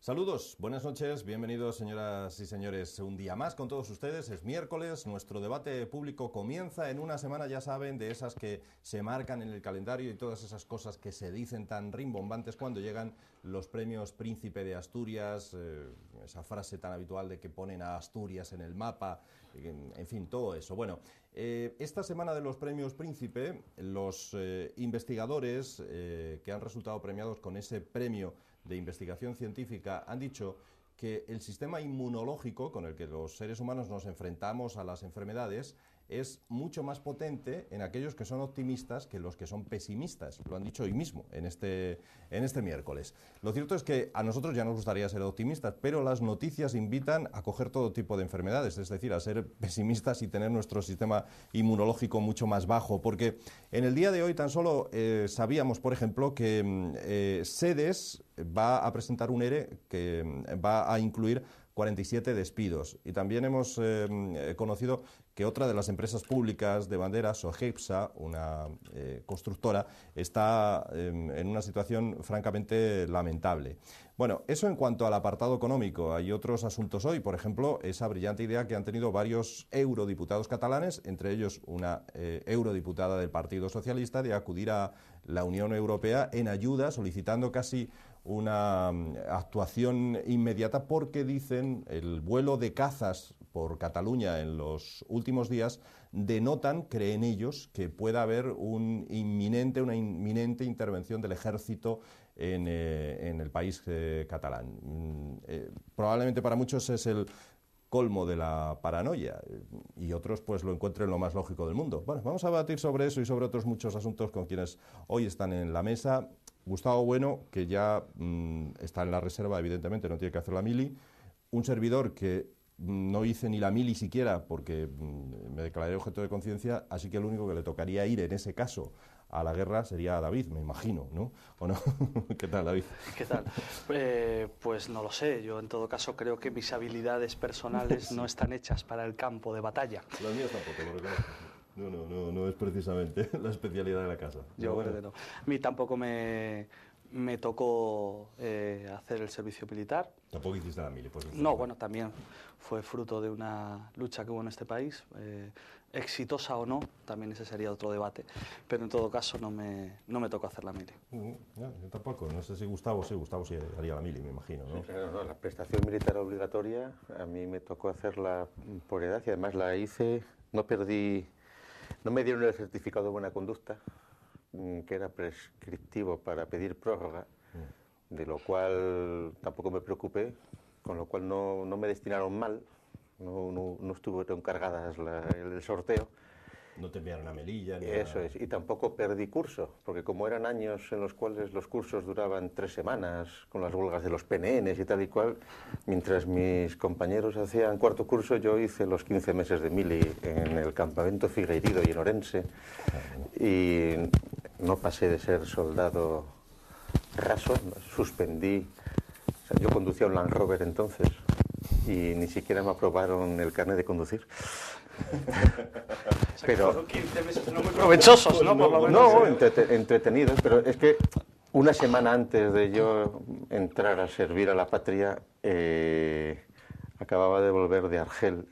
Saludos, buenas noches, bienvenidos señoras y señores un día más con todos ustedes. Es miércoles, nuestro debate público comienza en una semana, ya saben, de esas que se marcan en el calendario y todas esas cosas que se dicen tan rimbombantes cuando llegan los premios Príncipe de Asturias, esa frase tan habitual de que ponen a Asturias en el mapa, en fin, todo eso. Bueno, esta semana de los premios Príncipe, los investigadores que han resultado premiados con ese premio de investigación científica han dicho que el sistema inmunológico con el que los seres humanos nos enfrentamos a las enfermedades es mucho más potente en aquellos que son optimistas que los que son pesimistas. Lo han dicho hoy mismo, en este miércoles. Lo cierto es que a nosotros ya nos gustaría ser optimistas, pero las noticias invitan a coger todo tipo de enfermedades, es decir, a ser pesimistas y tener nuestro sistema inmunológico mucho más bajo, porque en el día de hoy tan solo sabíamos, por ejemplo, que Sedes va a presentar un ERE que va a incluir 47 despidos. Y también hemos conocido que otra de las empresas públicas de banderas, Sogepsa, una constructora, está en una situación francamente lamentable. Bueno, eso en cuanto al apartado económico. Hay otros asuntos hoy, por ejemplo, esa brillante idea que han tenido varios eurodiputados catalanes, entre ellos una eurodiputada del Partido Socialista, de acudir a la Unión Europea en ayuda, solicitando casi una actuación inmediata porque dicen el vuelo de cazas por Cataluña en los últimos días denotan, creen ellos, que pueda haber una inminente intervención del ejército en el país catalán. Probablemente para muchos es el colmo de la paranoia y otros pues lo encuentren lo más lógico del mundo. Bueno, vamos a debatir sobre eso y sobre otros muchos asuntos con quienes hoy están en la mesa. Gustavo Bueno, que ya está en la reserva, evidentemente no tiene que hacer la mili. Un servidor que no hice ni la mili siquiera porque me declaré objeto de conciencia, así que el único que le tocaría ir en ese caso a la guerra sería David, me imagino, ¿no? ¿O no? ¿Qué tal, David? ¿Qué tal? Pues no lo sé, yo en todo caso creo que mis habilidades personales no están hechas para el campo de batalla. Las mías tampoco, lo reconozco. No es precisamente la especialidad de la casa. Yo creo que no. A mí tampoco me tocó hacer el servicio militar. ¿Tampoco hiciste la mili? Pues, no, bueno, también fue fruto de una lucha que hubo en este país, exitosa o no, también ese sería otro debate, pero en todo caso no me tocó hacer la mili. Yo tampoco, no sé si Gustavo sí haría la mili, me imagino, ¿no? Sí, claro, no, la prestación militar obligatoria a mí me tocó hacerla por edad y además la hice, no me dieron el certificado de buena conducta, que era prescriptivo para pedir prórroga, de lo cual tampoco me preocupé, con lo cual no me destinaron mal, no estuvieron cargadas el sorteo. No te enviaron a Melilla. Ni Eso es, y tampoco perdí curso, porque como eran años en los cuales los cursos duraban 3 semanas, con las huelgas de los PNNs y tal y cual, mientras mis compañeros hacían cuarto curso, yo hice los 15 meses de mili en el campamento Figueiredo y en Orense, y no pasé de ser soldado raso, suspendí, o sea, yo conducía un Land Rover entonces, y ni siquiera me aprobaron el carnet de conducir. O sea, pero fueron 15 meses no muy provechosos, ¿no? Por lo menos. No, entretenidos, pero es que una semana antes de yo entrar a servir a la patria, acababa de volver de Argel,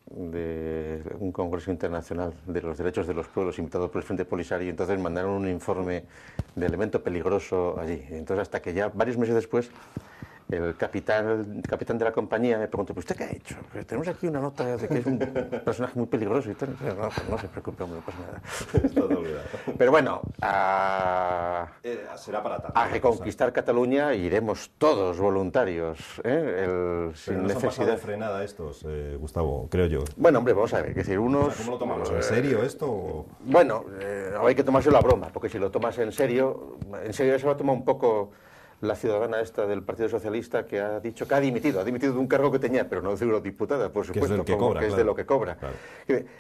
de un congreso internacional de los derechos de los pueblos invitado por el Frente Polisario, y entonces mandaron un informe de elemento peligroso allí. Entonces, hasta que ya varios meses después, el capitán de la compañía me preguntó: ¿pero usted qué ha hecho? Tenemos aquí una nota de que es un personaje muy peligroso y tal. No se preocupe, hombre, no pasa nada. Está todo olvidado. Pero bueno, será para tanto, a reconquistar Cataluña iremos todos voluntarios, sin necesidad de frenada estos, Gustavo, creo yo. Bueno, hombre, vamos a ver, es decir, unos... O sea, ¿cómo lo tomamos? ¿En serio esto? O... Bueno, hay que tomárselo a broma, porque si lo tomas en serio se lo toma un poco la ciudadana esta del Partido Socialista, que ha dicho que ha dimitido de un cargo que tenía, pero no de eurodiputada, por supuesto, que es de lo que cobra. Claro.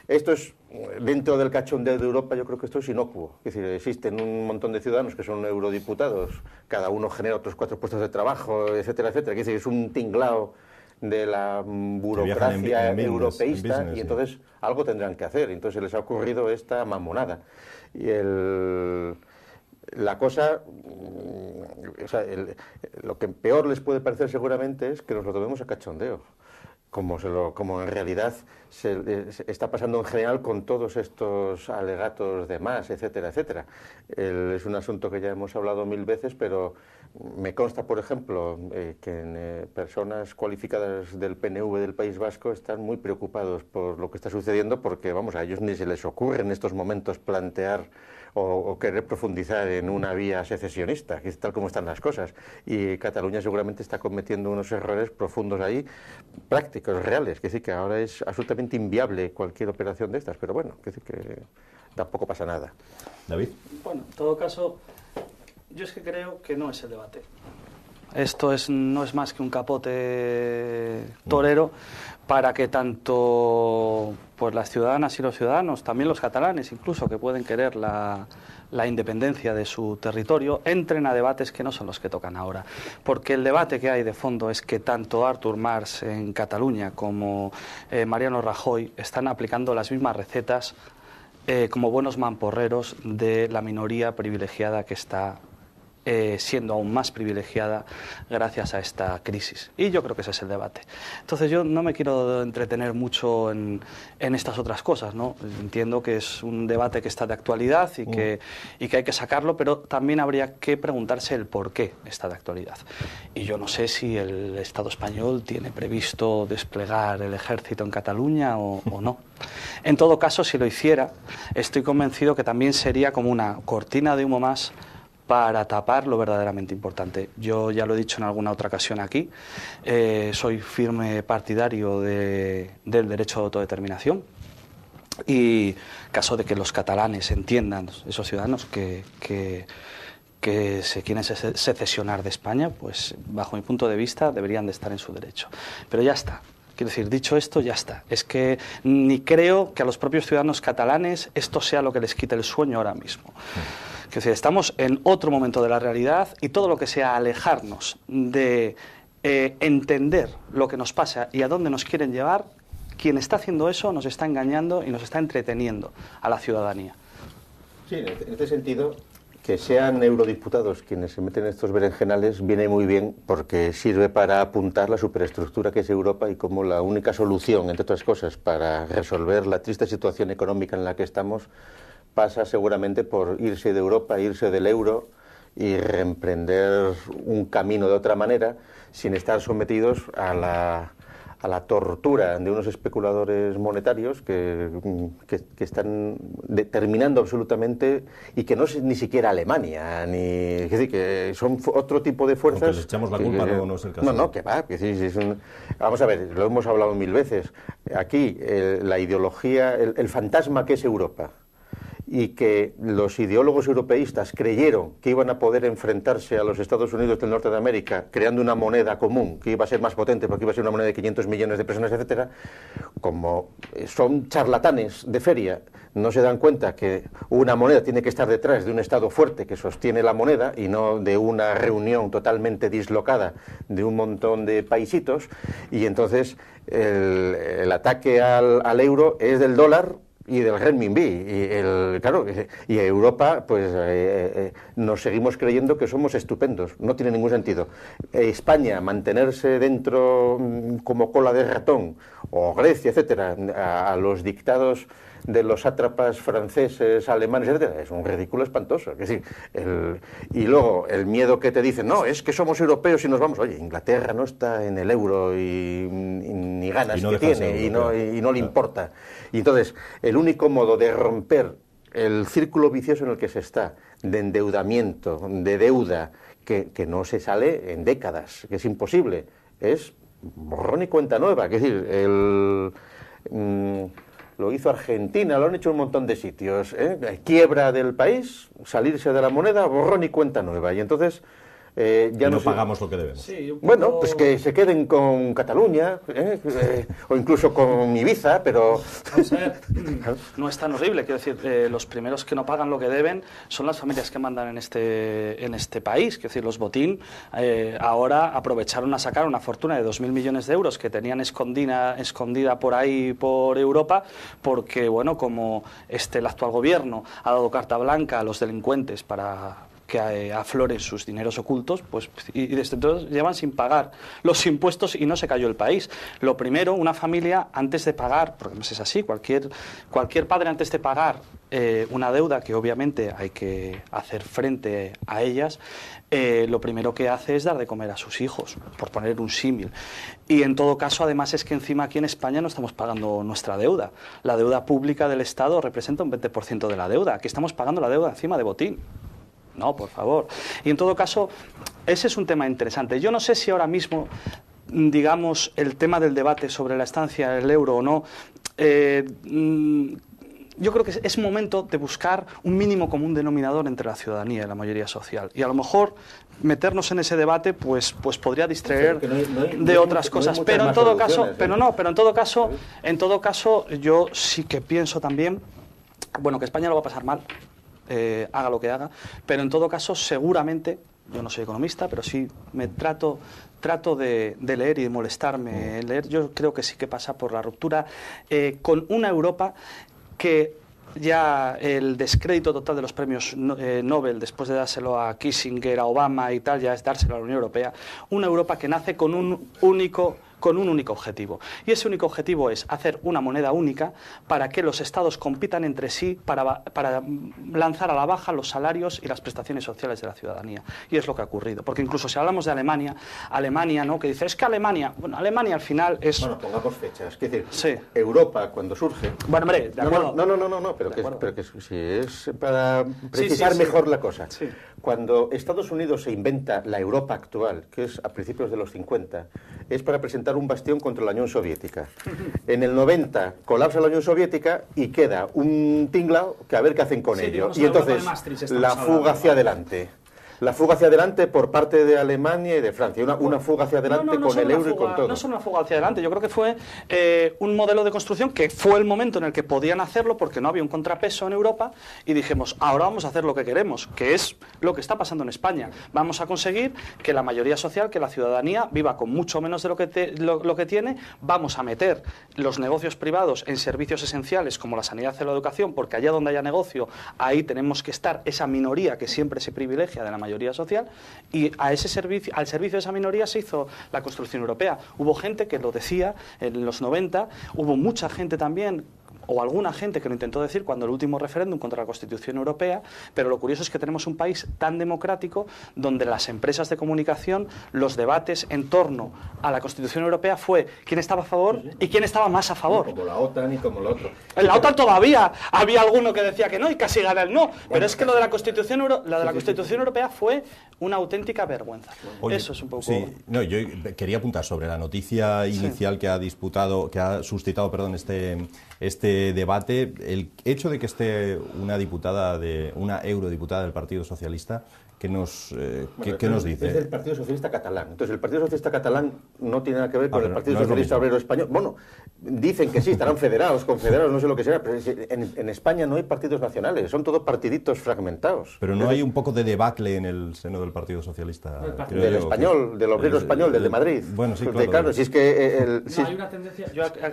Esto es, dentro del cachondeo de Europa, yo creo que esto es inocuo. Es decir, existen un montón de ciudadanos que son eurodiputados, cada uno genera otros 4 puestos de trabajo, etcétera, etcétera. Es decir, es un tinglao de la burocracia europeísta, y entonces algo tendrán que hacer. Entonces les ha ocurrido esta mamonada. Y la cosa, o sea, lo que peor les puede parecer seguramente es que nos lo tomemos a cachondeo, como en realidad se está pasando en general con todos estos alegatos de más, etcétera, etcétera. Es un asunto que ya hemos hablado 1000 veces, pero me consta, por ejemplo, que personas cualificadas del PNV del País Vasco están muy preocupados por lo que está sucediendo, porque, vamos, a ellos ni se les ocurre en estos momentos plantear o querer profundizar en una vía secesionista, que es tal como están las cosas. Y Cataluña seguramente está cometiendo unos errores profundos ahí, prácticos, reales, que sí, que ahora es absolutamente inviable cualquier operación de estas, pero bueno, que sí, que tampoco pasa nada. David. Bueno, en todo caso, yo es que creo que no es el debate. Esto no es más que un capote torero para que tanto pues las ciudadanas y los ciudadanos, también los catalanes incluso, que pueden querer la independencia de su territorio, entren a debates que no son los que tocan ahora. Porque el debate que hay de fondo es que tanto Artur Mas en Cataluña como Mariano Rajoy están aplicando las mismas recetas como buenos mamporreros de la minoría privilegiada que está siendo aún más privilegiada gracias a esta crisis. Y yo creo que ese es el debate. Entonces yo no me quiero entretener mucho en estas otras cosas, ¿no? Entiendo que es un debate que está de actualidad y que hay que sacarlo, pero también habría que preguntarse el por qué está de actualidad. Y yo no sé si el Estado español tiene previsto desplegar el ejército en Cataluña o no. En todo caso, si lo hiciera, estoy convencido que también sería como una cortina de humo más para tapar lo verdaderamente importante. Yo ya lo he dicho en alguna otra ocasión aquí, soy firme partidario del derecho a autodeterminación y caso de que los catalanes entiendan, esos ciudadanos que se quieren secesionar de España, pues bajo mi punto de vista deberían de estar en su derecho. Pero ya está. Quiero decir, dicho esto, ya está. Es que ni creo que a los propios ciudadanos catalanes esto sea lo que les quite el sueño ahora mismo. Es decir, estamos en otro momento de la realidad y todo lo que sea alejarnos de entender lo que nos pasa y a dónde nos quieren llevar, quien está haciendo eso nos está engañando y nos está entreteniendo a la ciudadanía. Sí, en este sentido, que sean eurodiputados quienes se meten en estos berenjenales viene muy bien porque sirve para apuntar la superestructura que es Europa y como la única solución, entre otras cosas, para resolver la triste situación económica en la que estamos pasa seguramente por irse de Europa, irse del euro y reemprender un camino de otra manera sin estar sometidos a la tortura de unos especuladores monetarios que están determinando absolutamente y que no es ni siquiera Alemania, es decir, que son otro tipo de fuerzas. Aunque les echamos la culpa, no es el caso. No, que va. Que sí, vamos a ver, lo hemos hablado 1000 veces. Aquí la ideología, el fantasma que es Europa, y que los ideólogos europeístas creyeron que iban a poder enfrentarse a los Estados Unidos del Norte de América creando una moneda común que iba a ser más potente porque iba a ser una moneda de 500 millones de personas, etcétera, como son charlatanes de feria, no se dan cuenta que una moneda tiene que estar detrás de un Estado fuerte que sostiene la moneda y no de una reunión totalmente dislocada de un montón de paisitos, y entonces el ataque al euro es del dólar y del renminbi, y Europa, pues nos seguimos creyendo que somos estupendos, no tiene ningún sentido. España mantenerse dentro como cola de ratón, o Grecia, etcétera, a los dictados de los sátrapas franceses, alemanes, etcétera, es un ridículo espantoso. Es decir, y luego el miedo que te dicen, no, es que somos europeos y nos vamos. Oye, Inglaterra no está en el euro y ni ganas que tiene y no le importa. Y entonces, el único modo de romper el círculo vicioso en el que se está, de endeudamiento, de deuda, que no se sale en décadas, que es imposible, es borrón y cuenta nueva. Es decir, lo hizo Argentina, lo han hecho un montón de sitios, quiebra del país, salirse de la moneda, borrón y cuenta nueva. Y entonces ya no pagamos lo que debemos. Sí, bueno, pues que se queden con Cataluña, o incluso con Ibiza, pero... Vamos a ver, no es tan horrible. Quiero decir, los primeros que no pagan lo que deben son las familias que mandan en este país. Quiero decir, los Botín ahora aprovecharon a sacar una fortuna de 2.000 millones de euros que tenían escondida por ahí, por Europa, porque, bueno, como el actual gobierno ha dado carta blanca a los delincuentes para que afloren sus dineros ocultos, pues, y desde entonces llevan sin pagar los impuestos y no se cayó el país. Lo primero, una familia antes de pagar, porque es así, cualquier padre antes de pagar una deuda, que obviamente hay que hacer frente a ellas, lo primero que hace es dar de comer a sus hijos, por poner un símil. Y en todo caso, además, es que encima aquí en España no estamos pagando nuestra deuda. La deuda pública del Estado representa un 20% de la deuda. Aquí estamos pagando la deuda encima de botín. No, por favor. Y en todo caso, ese es un tema interesante. Yo no sé si ahora mismo, digamos, el tema del debate sobre la estancia del euro o no, yo creo que es momento de buscar un mínimo común denominador entre la ciudadanía y la mayoría social. Y a lo mejor meternos en ese debate pues podría distraer de otras cosas. Pero en todo caso, en todo caso, yo sí que pienso también, bueno, que España lo va a pasar mal, haga lo que haga, pero en todo caso seguramente, yo no soy economista, pero sí me trato de leer y de molestarme en leer. Yo creo que sí que pasa por la ruptura con una Europa que ya el descrédito total de los premios Nobel, después de dárselo a Kissinger, a Obama y tal, ya es dárselo a la Unión Europea. Una Europa que nace con un único objetivo. Y ese único objetivo es hacer una moneda única para que los estados compitan entre sí para lanzar a la baja los salarios y las prestaciones sociales de la ciudadanía. Y es lo que ha ocurrido. Porque incluso si hablamos de Alemania, ¿no?, que dice, es que Alemania al final es... Bueno, pongamos fechas. Es decir, sí. Europa, cuando surge... Bueno, hombre, de acuerdo. No, pero que si es para precisar mejor la cosa. Sí. Cuando Estados Unidos se inventa la Europa actual, que es a principios de los 50, es para presentar un bastión contra la Unión Soviética. En el 90 colapsa la Unión Soviética y queda un tinglao que a ver qué hacen con ello. Y entonces la fuga hacia adelante. La fuga hacia adelante por parte de Alemania y de Francia. Una fuga hacia adelante con el euro y con todo. No solo una fuga hacia adelante. Yo creo que fue un modelo de construcción que fue el momento en el que podían hacerlo porque no había un contrapeso en Europa y dijimos, ahora vamos a hacer lo que queremos, que es lo que está pasando en España. Vamos a conseguir que la mayoría social, que la ciudadanía viva con mucho menos de lo que tiene. Vamos a meter los negocios privados en servicios esenciales como la sanidad y la educación, porque allá donde haya negocio, ahí tenemos que estar esa minoría que siempre se privilegia de la mayoría social, y al servicio de esa minoría se hizo la construcción europea. Hubo gente que lo decía en los 90, hubo mucha gente también, o alguna gente que lo intentó decir cuando el último referéndum contra la Constitución Europea, pero lo curioso es que tenemos un país tan democrático donde las empresas de comunicación, los debates en torno a la Constitución Europea fue quién estaba a favor y quién estaba más a favor. Como la OTAN y como lo otro. En la OTAN todavía había alguno que decía que no y casi gana el no, pero es que lo de la Constitución Europea fue una auténtica vergüenza. Oye, eso es un poco... Sí, no, yo quería apuntar sobre la noticia inicial que ha suscitado este debate, el hecho de que esté una eurodiputada del Partido Socialista. ¿Qué nos dice? Es del Partido Socialista Catalán. Entonces, el Partido Socialista Catalán no tiene nada que ver con el Partido Socialista Obrero Español. Bueno, dicen que sí, estarán federados, confederados, no sé lo que será, pero en España no hay partidos nacionales, son todos partiditos fragmentados. Pero no hay un poco de debacle en el seno del Partido Socialista. Del español, del Obrero Español, del de Madrid. Bueno, sí, claro. Si es que...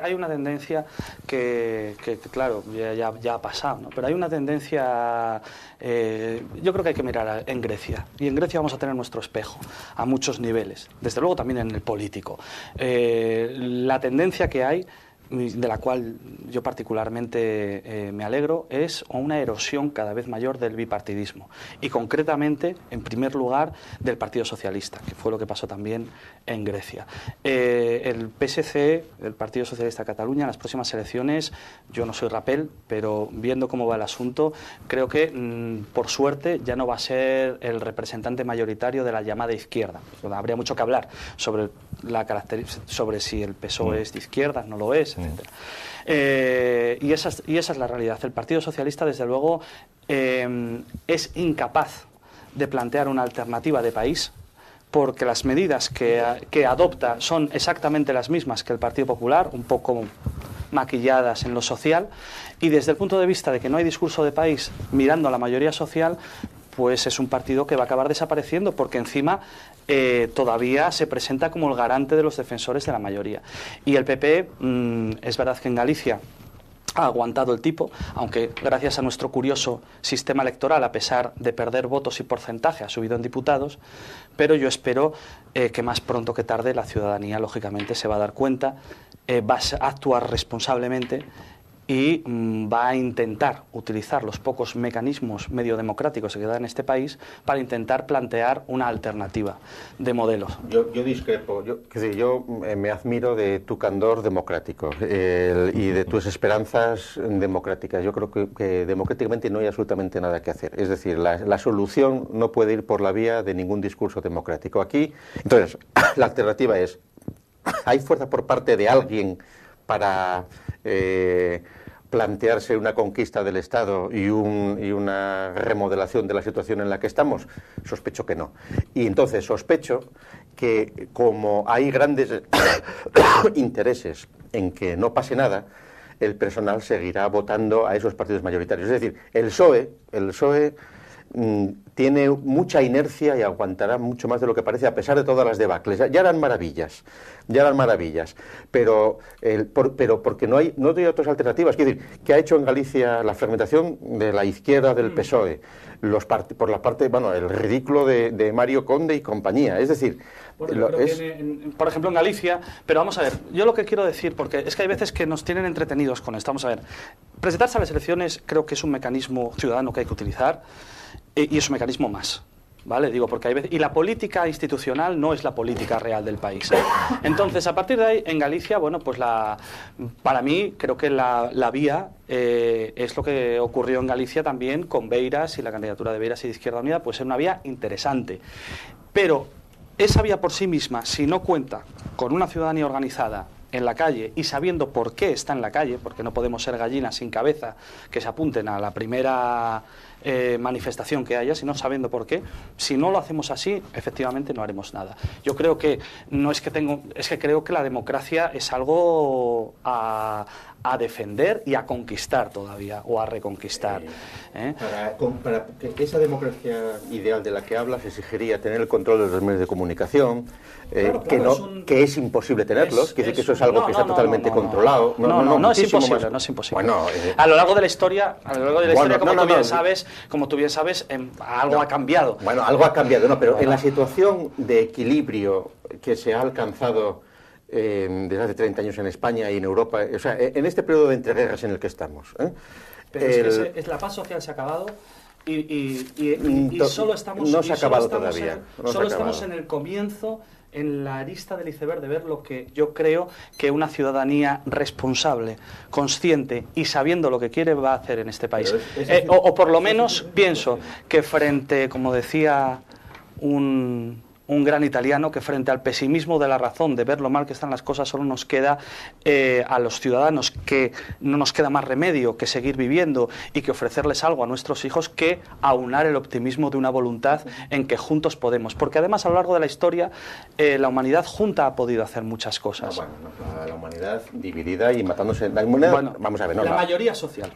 hay una tendencia que claro, ya ha pasado, ¿no? Pero hay una tendencia... yo creo que hay que mirar en Grecia. Y en Grecia vamos a tener nuestro espejo a muchos niveles, desde luego también en el político. La tendencia que hay, de la cual yo particularmente me alegro, es una erosión cada vez mayor del bipartidismo y concretamente, en primer lugar, del Partido Socialista, que fue lo que pasó también en Grecia. El PSC, el Partido Socialista de Cataluña, en las próximas elecciones, yo no soy rapel, pero viendo cómo va el asunto, creo que, por suerte, ya no va a ser el representante mayoritario de la llamada izquierda. Habría mucho que hablar sobre si el PSOE es de izquierda, no lo es, etcétera. Y esa es la realidad. El Partido Socialista, desde luego, es incapaz de plantear una alternativa de país, porque las medidas que adopta son exactamente las mismas que el Partido Popular, un poco maquilladas en lo social, y desde el punto de vista de que no hay discurso de país mirando a la mayoría social, pues es un partido que va a acabar desapareciendo, porque encima todavía se presenta como el garante de los defensores de la mayoría. Y el PP, es verdad que en Galicia ha aguantado el tipo, aunque gracias a nuestro curioso sistema electoral, a pesar de perder votos y porcentaje, ha subido en diputados, pero yo espero que más pronto que tarde la ciudadanía, lógicamente, se va a dar cuenta, va a actuar responsablemente y va a intentar utilizar los pocos mecanismos medio democráticos que quedan en este país para intentar plantear una alternativa de modelos. Yo discrepo. Yo me admiro de tu candor democrático y de tus esperanzas democráticas. Yo creo que democráticamente no hay absolutamente nada que hacer. Es decir, la solución no puede ir por la vía de ningún discurso democrático. Aquí, entonces, la alternativa es, ¿hay fuerza por parte de alguien para plantearse una conquista del Estado y una remodelación de la situación en la que estamos? Sospecho que no. Y entonces sospecho que como hay grandes intereses en que no pase nada, el personal seguirá votando a esos partidos mayoritarios. Es decir, el PSOE tiene mucha inercia y aguantará mucho más de lo que parece, a pesar de todas las debacles. Ya eran maravillas, pero porque no hay otras alternativas. Quiero decir, ¿qué ha hecho en Galicia la fragmentación de la izquierda del PSOE? Por la parte, bueno, el ridículo de Mario Conde y compañía. Es decir, bueno, por ejemplo, en Galicia, pero vamos a ver, yo lo que quiero decir, porque es que hay veces que nos tienen entretenidos con esto. Vamos a ver, presentarse a las elecciones creo que es un mecanismo ciudadano que hay que utilizar. Y es un mecanismo más, ¿vale? Digo, porque hay veces, y la política institucional no es la política real del país, ¿eh? Entonces, a partir de ahí, en Galicia, bueno, pues para mí, creo que la vía es lo que ocurrió en Galicia también con Beiras y la candidatura de Beiras y de Izquierda Unida, pues es una vía interesante. Pero esa vía por sí misma, si no cuenta con una ciudadanía organizada en la calle y sabiendo por qué está en la calle, porque no podemos ser gallinas sin cabeza que se apunten a la primera manifestación que haya, sino sabiendo por qué. Si no lo hacemos así, efectivamente no haremos nada. Yo creo que es que creo que la democracia es algo a defender y a conquistar todavía, o a reconquistar. Para que esa democracia ideal de la que hablas exigiría tener el control de los medios de comunicación, que es imposible tenerlos, quiere decir que eso es algo que está totalmente controlado. No es imposible, no es imposible. Bueno, a lo largo de la historia, como tú bien sabes, algo ha cambiado. Bueno, algo ha cambiado, pero en la situación de equilibrio que se ha alcanzado desde hace 30 años en España y en Europa, o sea, en este periodo de entreguerras en el que estamos. Pero es la paz social se ha acabado y solo estamos... No se ha acabado todavía. Solo estamos en el comienzo, en la arista del iceberg de ver lo que yo creo que una ciudadanía responsable, consciente y sabiendo lo que quiere va a hacer en este país. O por lo menos pienso que frente, como decía un gran italiano, que frente al pesimismo de la razón, de ver lo mal que están las cosas, solo nos queda a los ciudadanos que no nos queda más remedio que seguir viviendo y que ofrecerles algo a nuestros hijos, que aunar el optimismo de una voluntad en que juntos podemos. Porque además a lo largo de la historia la humanidad junta ha podido hacer muchas cosas. La humanidad dividida y matándose. Vamos a ver, la mayoría social.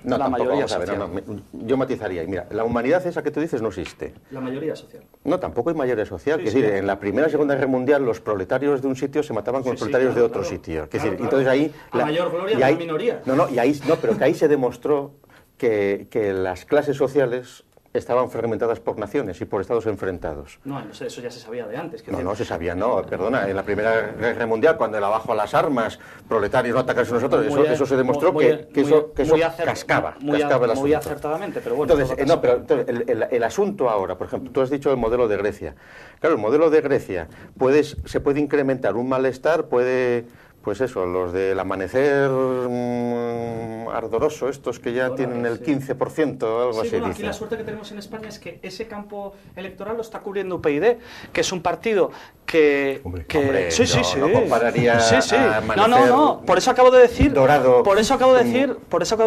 Yo matizaría. Y mira, la humanidad esa que tú dices no existe. La mayoría social. No, tampoco hay mayoría social. Es decir, en la Primera y Segunda Guerra Mundial los proletarios de un sitio se mataban con los proletarios de otro sitio. Entonces ahí la mayor gloria de la minoría. Pero que ahí se demostró que las clases sociales estaban fragmentadas por naciones y por estados enfrentados. No sé, eso ya se sabía de antes. No se sabía, perdona. En la Primera Guerra Mundial, cuando era abajo a las armas, proletarios no atacarse a nosotros, eso se demostró que eso cascaba. Muy acertadamente, pero bueno. Entonces, el asunto ahora, por ejemplo, tú has dicho el modelo de Grecia. Claro, el modelo de Grecia se puede incrementar un malestar, pues eso, los del amanecer ardoroso, estos que ya tienen el 15%, algo así. Aquí la suerte que tenemos en España es que ese campo electoral lo está cubriendo UPyD, que es un partido que... No compararía a amanecer por eso acabo de decir... Dorado. Por eso acabo de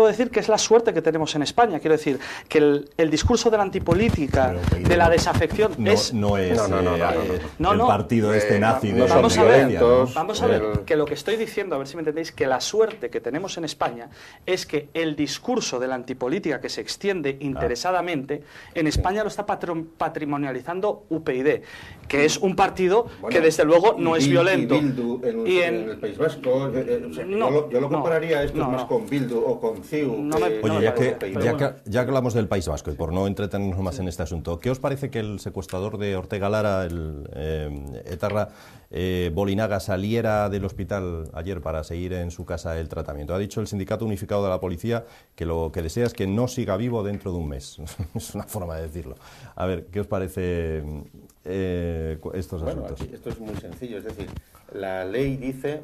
decir que es la suerte que tenemos en España. Quiero decir que el discurso de la antipolítica, de la desafección... No es el partido nazi de... Vamos a ver, que lo que estoy diciendo, a ver si me entendéis, que la suerte que tenemos en España es que el discurso de la antipolítica que se extiende interesadamente en España lo está patrimonializando UPyD, que es un partido que desde luego no es violento. Y Bildu en el País Vasco, yo lo compararía esto más con Bildu o con CiU. Oye, ya que hablamos del País Vasco, y por no entretenernos más en este asunto, ¿qué os parece que el secuestrador de Ortega Lara, el etarra Bolinaga, saliera del hospital ayer para seguir en su casa el tratamiento? Ha dicho el Sindicato Unificado de la Policía que lo que desea es que no siga vivo dentro de un mes. Es una forma de decirlo. A ver, ¿qué os parece estos asuntos? Aquí, esto es muy sencillo, es decir, la ley dice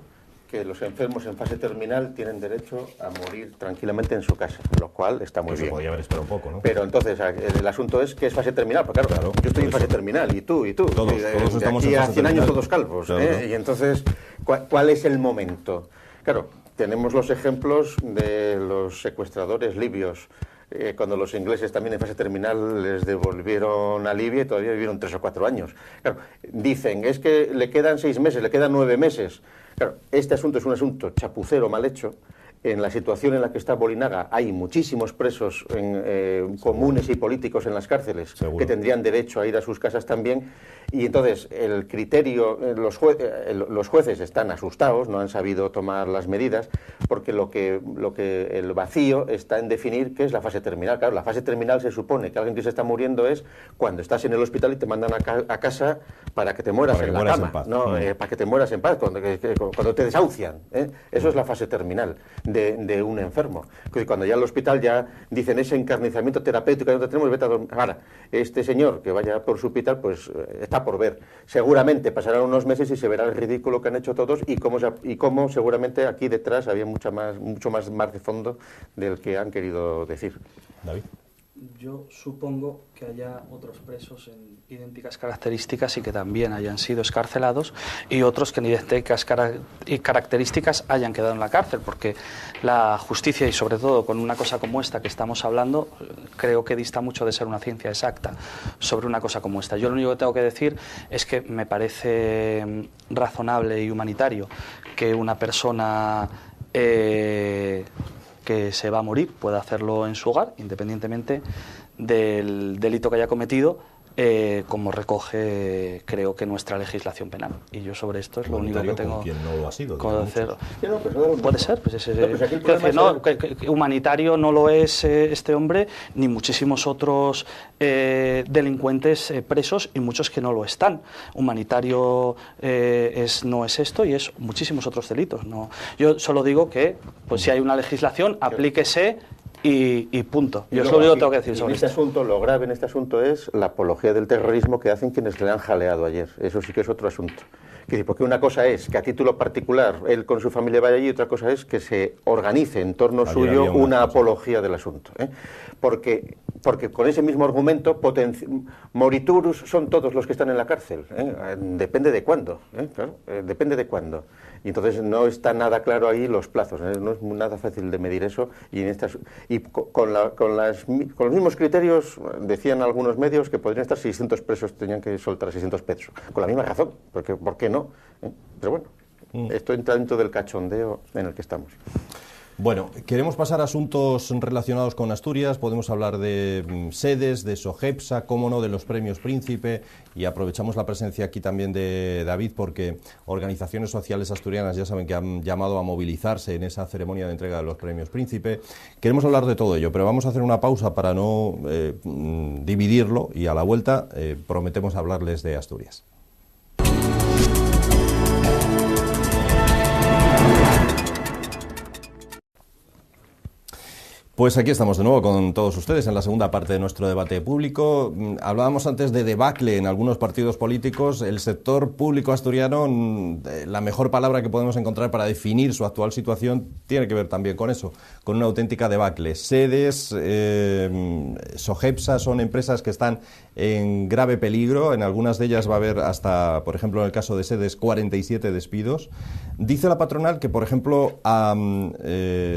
que los enfermos en fase terminal tienen derecho a morir tranquilamente en su casa, lo cual está muy bien. Se podía haber esperado un poco, ¿no? Pero entonces, el asunto es que es fase terminal, porque claro, yo estoy en fase terminal, y tú. Todos estamos de aquí en a fase 100 años terminal. todos calvos, Claro. Y entonces, ¿cuál es el momento? Claro, tenemos los ejemplos de los secuestradores libios, cuando los ingleses también en fase terminal les devolvieron a Libia y todavía vivieron 3 o 4 años. Claro, dicen, es que le quedan 6 meses, le quedan 9 meses. Claro, este asunto es un asunto chapucero, mal hecho. En la situación en la que está Bolinaga hay muchísimos presos comunes y políticos en las cárceles. Seguro. Que tendrían derecho a ir a sus casas también. Y entonces el criterio, los jueces están asustados, no han sabido tomar las medidas, porque lo que el vacío está en definir qué es la fase terminal. Claro, la fase terminal se supone que alguien que se está muriendo es cuando estás en el hospital y te mandan a casa para que te mueras en la cama, ¿no? Para que te mueras en paz, cuando te desahucian. Eso es la fase terminal de un enfermo. Cuando ya al hospital ya dicen ese encarnizamiento terapéutico que no tenemos, vete a dormir. Ahora, este señor que vaya por su hospital, pues está por ver. Seguramente pasarán unos meses y se verá el ridículo que han hecho todos y cómo seguramente aquí detrás había mucho más de fondo del que han querido decir. David. Yo supongo que haya otros presos en idénticas características y que también hayan sido escarcelados, y otros que en idénticas características hayan quedado en la cárcel, porque la justicia, y sobre todo con una cosa como esta que estamos hablando, creo que dista mucho de ser una ciencia exacta sobre una cosa como esta. Yo lo único que tengo que decir es que me parece razonable y humanitario que una persona que se va a morir pueda hacerlo en su hogar, independientemente del delito que haya cometido, como recoge, creo que, nuestra legislación penal. Y yo sobre esto es lo único que tengo que no lo ha sido, que hacer. No, puede ser, pues que humanitario no lo es este hombre, ni muchísimos otros delincuentes presos, y muchos que no lo están. Humanitario no es esto, y es muchísimos otros delitos. No, yo solo digo que, pues, si hay una legislación, aplíquese. Y punto. Yo solo tengo que decir sobre este asunto. Lo grave en este asunto es la apología del terrorismo que hacen quienes le han jaleado ayer. Eso sí que es otro asunto. Porque una cosa es que a título particular él con su familia vaya allí, y otra cosa es que se organice en torno suyo una apología del asunto. Porque con ese mismo argumento, moriturus son todos los que están en la cárcel. Depende de cuándo. Claro, depende de cuándo. Y entonces no está nada claro ahí los plazos. No es nada fácil de medir eso. Y con los mismos criterios, decían algunos medios que podrían estar 600 presos, tenían que soltar 600 pesos. Con la misma razón, porque ¿por qué no? Pero bueno, esto entra dentro del cachondeo en el que estamos. Bueno, queremos pasar a asuntos relacionados con Asturias. Podemos hablar de sedes, de SOGEPSA, cómo no, de los premios Príncipe, y aprovechamos la presencia aquí también de David, porque organizaciones sociales asturianas ya saben que han llamado a movilizarse en esa ceremonia de entrega de los premios Príncipe. Queremos hablar de todo ello, pero vamos a hacer una pausa para no dividirlo, y a la vuelta prometemos hablarles de Asturias. Pues aquí estamos de nuevo con todos ustedes en la segunda parte de nuestro debate público. Hablábamos antes de debacle en algunos partidos políticos. El sector público asturiano, la mejor palabra que podemos encontrar para definir su actual situación tiene que ver también con eso, con una auténtica debacle. Sedes, SOGEPSA son empresas que están en grave peligro. En algunas de ellas va a haber hasta, por ejemplo, en el caso de Sedes, 47 despidos. Dice la patronal que, por ejemplo, a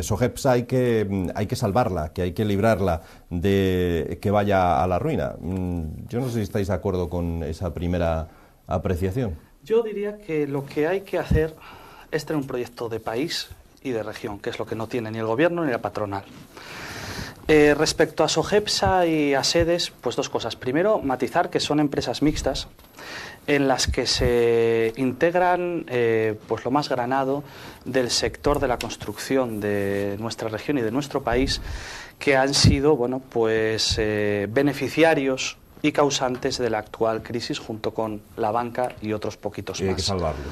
SOGEPSA hay que salvarla, que hay que librarla de que vaya a la ruina. Yo no sé si estáis de acuerdo con esa primera apreciación. Yo diría que lo que hay que hacer es tener un proyecto de país y de región, que es lo que no tiene ni el gobierno ni la patronal. Respecto a SOGEPSA y a Sedes, pues dos cosas. Primero, matizar que son empresas mixtas en las que se integran pues lo más granado del sector de la construcción de nuestra región y de nuestro país, que han sido pues beneficiarios y causantes de la actual crisis, junto con la banca y otros poquitos más. Hay que salvarlo.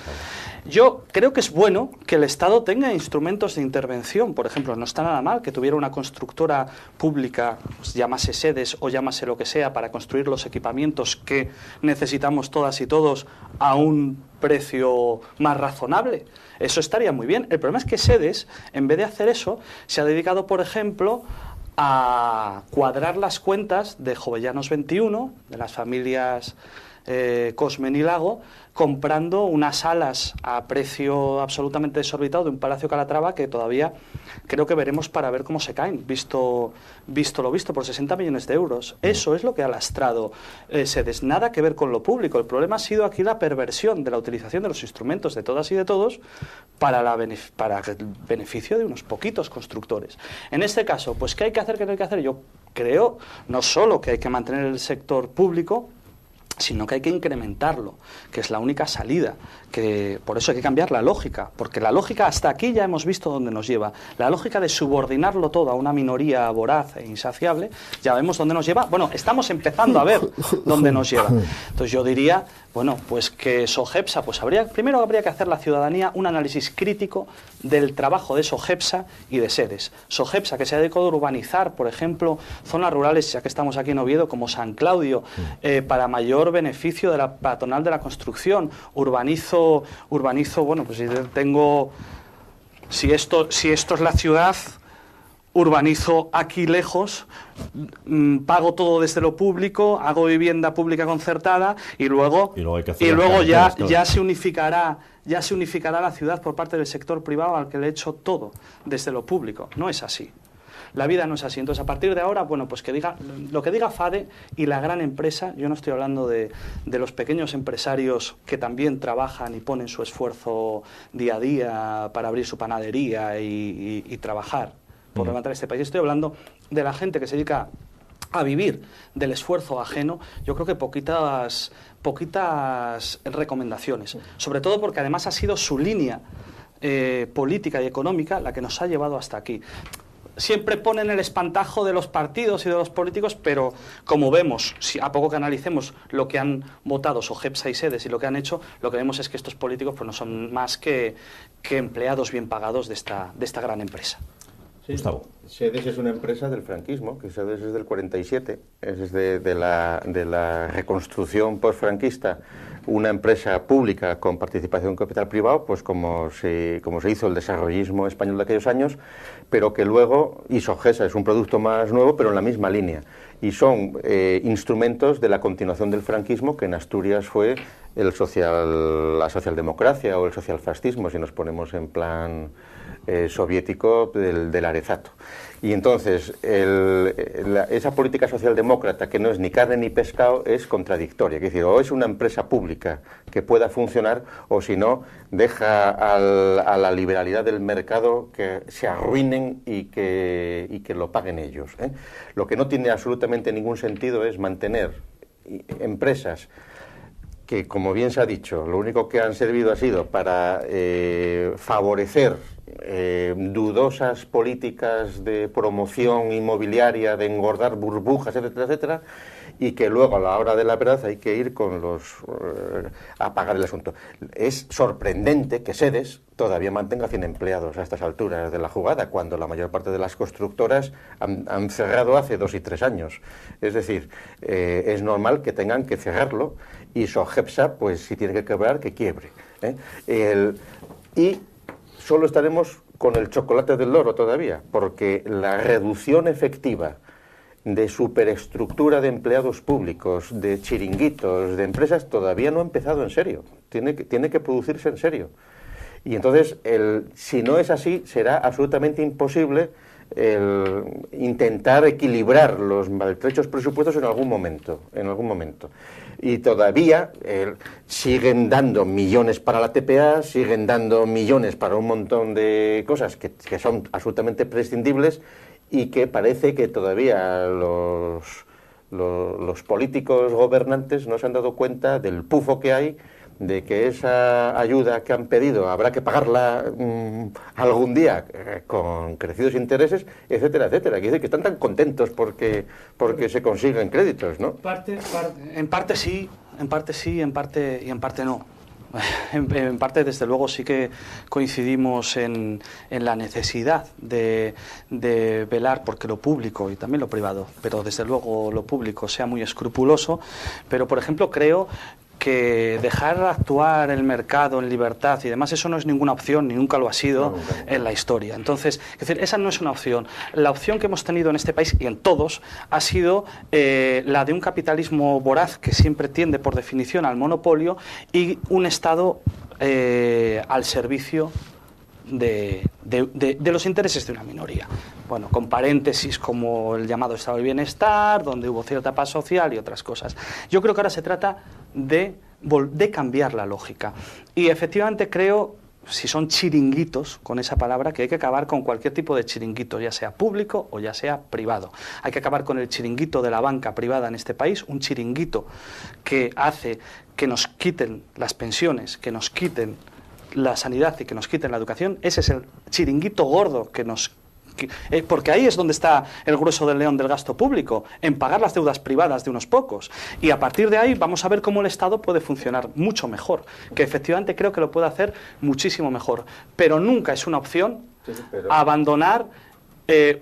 Yo creo que es bueno que el Estado tenga instrumentos de intervención. Por ejemplo, no está nada mal que tuviera una constructora pública, pues, llámase SEDES o llámase lo que sea, para construir los equipamientos que necesitamos todas y todos a un precio más razonable. Eso estaría muy bien. El problema es que SEDES, en vez de hacer eso, se ha dedicado, por ejemplo, a cuadrar las cuentas de Jovellanos 21, de las familias Cosmen y Lago, comprando unas salas a precio absolutamente desorbitado de un Palacio Calatrava que todavía creo que veremos para ver cómo se caen, visto lo visto, por 60 millones de euros. Eso es lo que ha lastrado SEDES, nada que ver con lo público. El problema ha sido aquí la perversión de la utilización de los instrumentos de todas y de todos para el beneficio de unos poquitos constructores. En este caso, pues ¿qué hay que hacer, qué no hay que hacer? Yo creo no solo que hay que mantener el sector público, sino que hay que incrementarlo, que es la única salida, que por eso hay que cambiar la lógica, porque la lógica hasta aquí ya hemos visto dónde nos lleva. La lógica de subordinarlo todo a una minoría voraz e insaciable, ya vemos dónde nos lleva. Bueno, estamos empezando a ver dónde nos lleva. Entonces yo diría, bueno, pues que SOGEPSA, pues primero habría que hacer la ciudadanía un análisis crítico del trabajo de SOGEPSA y de SEDES. SOGEPSA, que se ha dedicado a urbanizar, por ejemplo, zonas rurales, ya que estamos aquí en Oviedo, como San Claudio, para mayor beneficio de la patronal de la construcción. Urbanizo, bueno, pues si esto es la ciudad, urbanizo aquí lejos, pago todo desde lo público, hago vivienda pública concertada y luego ya se unificará la ciudad por parte del sector privado al que le he hecho todo desde lo público. No es así. La vida no es así. Entonces, a partir de ahora, bueno, pues que diga lo que diga FADE y la gran empresa. Yo no estoy hablando de los pequeños empresarios que también trabajan y ponen su esfuerzo día a día para abrir su panadería y trabajar por levantar este país. Estoy hablando de la gente que se dedica a vivir del esfuerzo ajeno. Yo creo que poquitas recomendaciones, sobre todo porque además ha sido su línea política y económica la que nos ha llevado hasta aquí. Siempre ponen el espantajo de los partidos y de los políticos, pero como vemos, a poco que analicemos lo que han votado SOGEPSA y SEDES y lo que han hecho, lo que vemos es que estos políticos pues no son más que empleados bien pagados de esta gran empresa. Sí, Gustavo. SEDES es una empresa del franquismo, que SEDES es del 47, es de la reconstrucción postfranquista, una empresa pública con participación en capital privado, pues como se hizo el desarrollismo español de aquellos años, pero que luego, y SOGESA es un producto más nuevo, pero en la misma línea, y son instrumentos de la continuación del franquismo, que en Asturias fue la socialdemocracia o el socialfascismo, si nos ponemos en plan soviético del Arezato. Y entonces esa política socialdemócrata, que no es ni carne ni pescado, es contradictoria. Es decir, o es una empresa pública que pueda funcionar, o si no, deja a la liberalidad del mercado que se arruinen y que lo paguen ellos, ¿eh? Lo que no tiene absolutamente ningún sentido es mantener empresas que, como bien se ha dicho, lo único que han servido ha sido para favorecer dudosas políticas de promoción inmobiliaria, de engordar burbujas, etcétera, etcétera, y que luego a la hora de la verdad hay que ir a pagar el asunto. Es sorprendente que SEDES todavía mantenga 100 empleados a estas alturas de la jugada, cuando la mayor parte de las constructoras han cerrado hace 2 y 3 años. Es decir, es normal que tengan que cerrarlo, y SOGEPSA, pues si tiene que quebrar, que quiebre, ¿eh? Y solo estaremos con el chocolate del loro todavía, porque la reducción efectiva de superestructura de empleados públicos, de chiringuitos, de empresas, todavía no ha empezado en serio. Tiene que producirse en serio. Y entonces, si no es así, será absolutamente imposible intentar equilibrar los maltrechos presupuestos en algún momento. Y todavía siguen dando millones para la TPA, siguen dando millones para un montón de cosas que son absolutamente prescindibles, y que parece que todavía los los políticos gobernantes no se han dado cuenta del pufo que hay, de que esa ayuda que han pedido habrá que pagarla algún día con crecidos intereses, etcétera, etcétera. Quiere decir que están tan contentos porque se consiguen créditos, ¿no? En parte sí, en parte no. En parte, desde luego, sí que coincidimos en la necesidad de velar porque lo público y también lo privado, pero desde luego lo público sea muy escrupuloso. Pero, por ejemplo, creo que dejar actuar el mercado en libertad y demás, eso no es ninguna opción, ni nunca lo ha sido en la historia. Entonces, es decir, esa no es una opción. La opción que hemos tenido en este país y en todos ha sido la de un capitalismo voraz que siempre tiende, por definición, al monopolio y un Estado al servicio de los intereses de una minoría. Bueno, con paréntesis como el llamado Estado del Bienestar, donde hubo cierta paz social y otras cosas. Yo creo que ahora se trata de cambiar la lógica. Y efectivamente creo, si son chiringuitos, con esa palabra, que hay que acabar con cualquier tipo de chiringuito, ya sea público o ya sea privado. Hay que acabar con el chiringuito de la banca privada en este país, un chiringuito que hace que nos quiten las pensiones, que nos quiten la sanidad y que nos quiten la educación. Ese es el chiringuito gordo porque ahí es donde está el grueso del león del gasto público, en pagar las deudas privadas de unos pocos. Y a partir de ahí vamos a ver cómo el Estado puede funcionar mucho mejor, que efectivamente creo que lo puede hacer muchísimo mejor. Pero nunca es una opción abandonar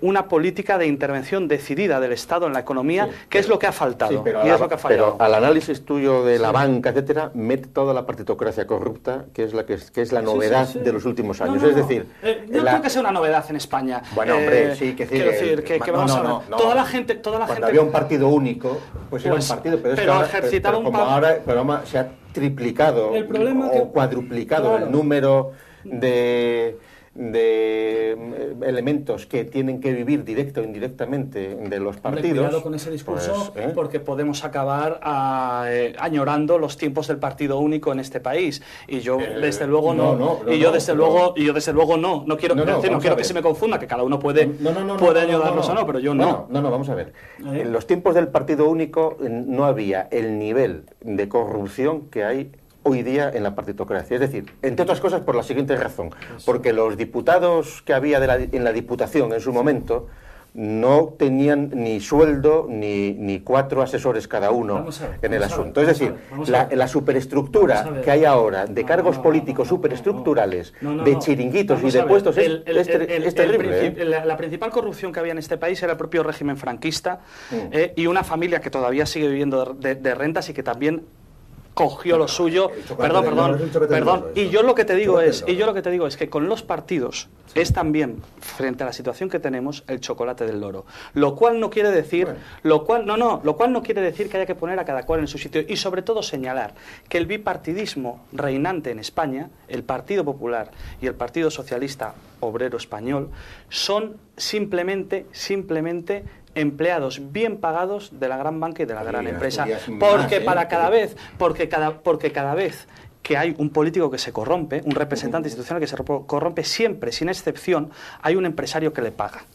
una política de intervención decidida del Estado en la economía, que es lo que ha faltado. Pero al análisis tuyo de la banca, etcétera, mete toda la partitocracia corrupta, que es la novedad de los últimos años. Es decir, no creo que sea una novedad en España. Bueno, hombre, sí, que quiero decir que vamos a ver. Toda la gente cuando había un partido único, pues era un partido, pero ahora se ha triplicado o cuadruplicado el número de elementos que tienen que vivir directa o indirectamente de los partidos. Cuidado con ese discurso, porque podemos acabar añorando los tiempos del partido único en este país. Y yo desde luego no quiero que se me confunda, que cada uno puede añorarlos o no, pero yo no. No, vamos a ver. En los tiempos del partido único no había el nivel de corrupción que hay hoy día en la partitocracia. Es decir, entre otras cosas por la siguiente razón, porque los diputados que había en la Diputación en su momento no tenían ni sueldo ni 4 asesores cada uno en el asunto. Es decir, la superestructura que hay ahora de cargos políticos superestructurales, de chiringuitos y de puestos es terrible. La principal corrupción que había en este país era el propio régimen franquista y una familia que todavía sigue viviendo de rentas y que también cogió lo suyo. Perdón. Y yo lo que te digo es que con los partidos es también, frente a la situación que tenemos, el chocolate del loro. Lo cual no quiere decir, que haya que poner a cada cual en su sitio y sobre todo señalar que el bipartidismo reinante en España, el Partido Popular y el Partido Socialista Obrero Español, son simplemente empleados bien pagados de la gran banca y de la gran empresa, porque cada vez que hay un político que se corrompe, un representante institucional que se corrompe, siempre, sin excepción, hay un empresario que le paga.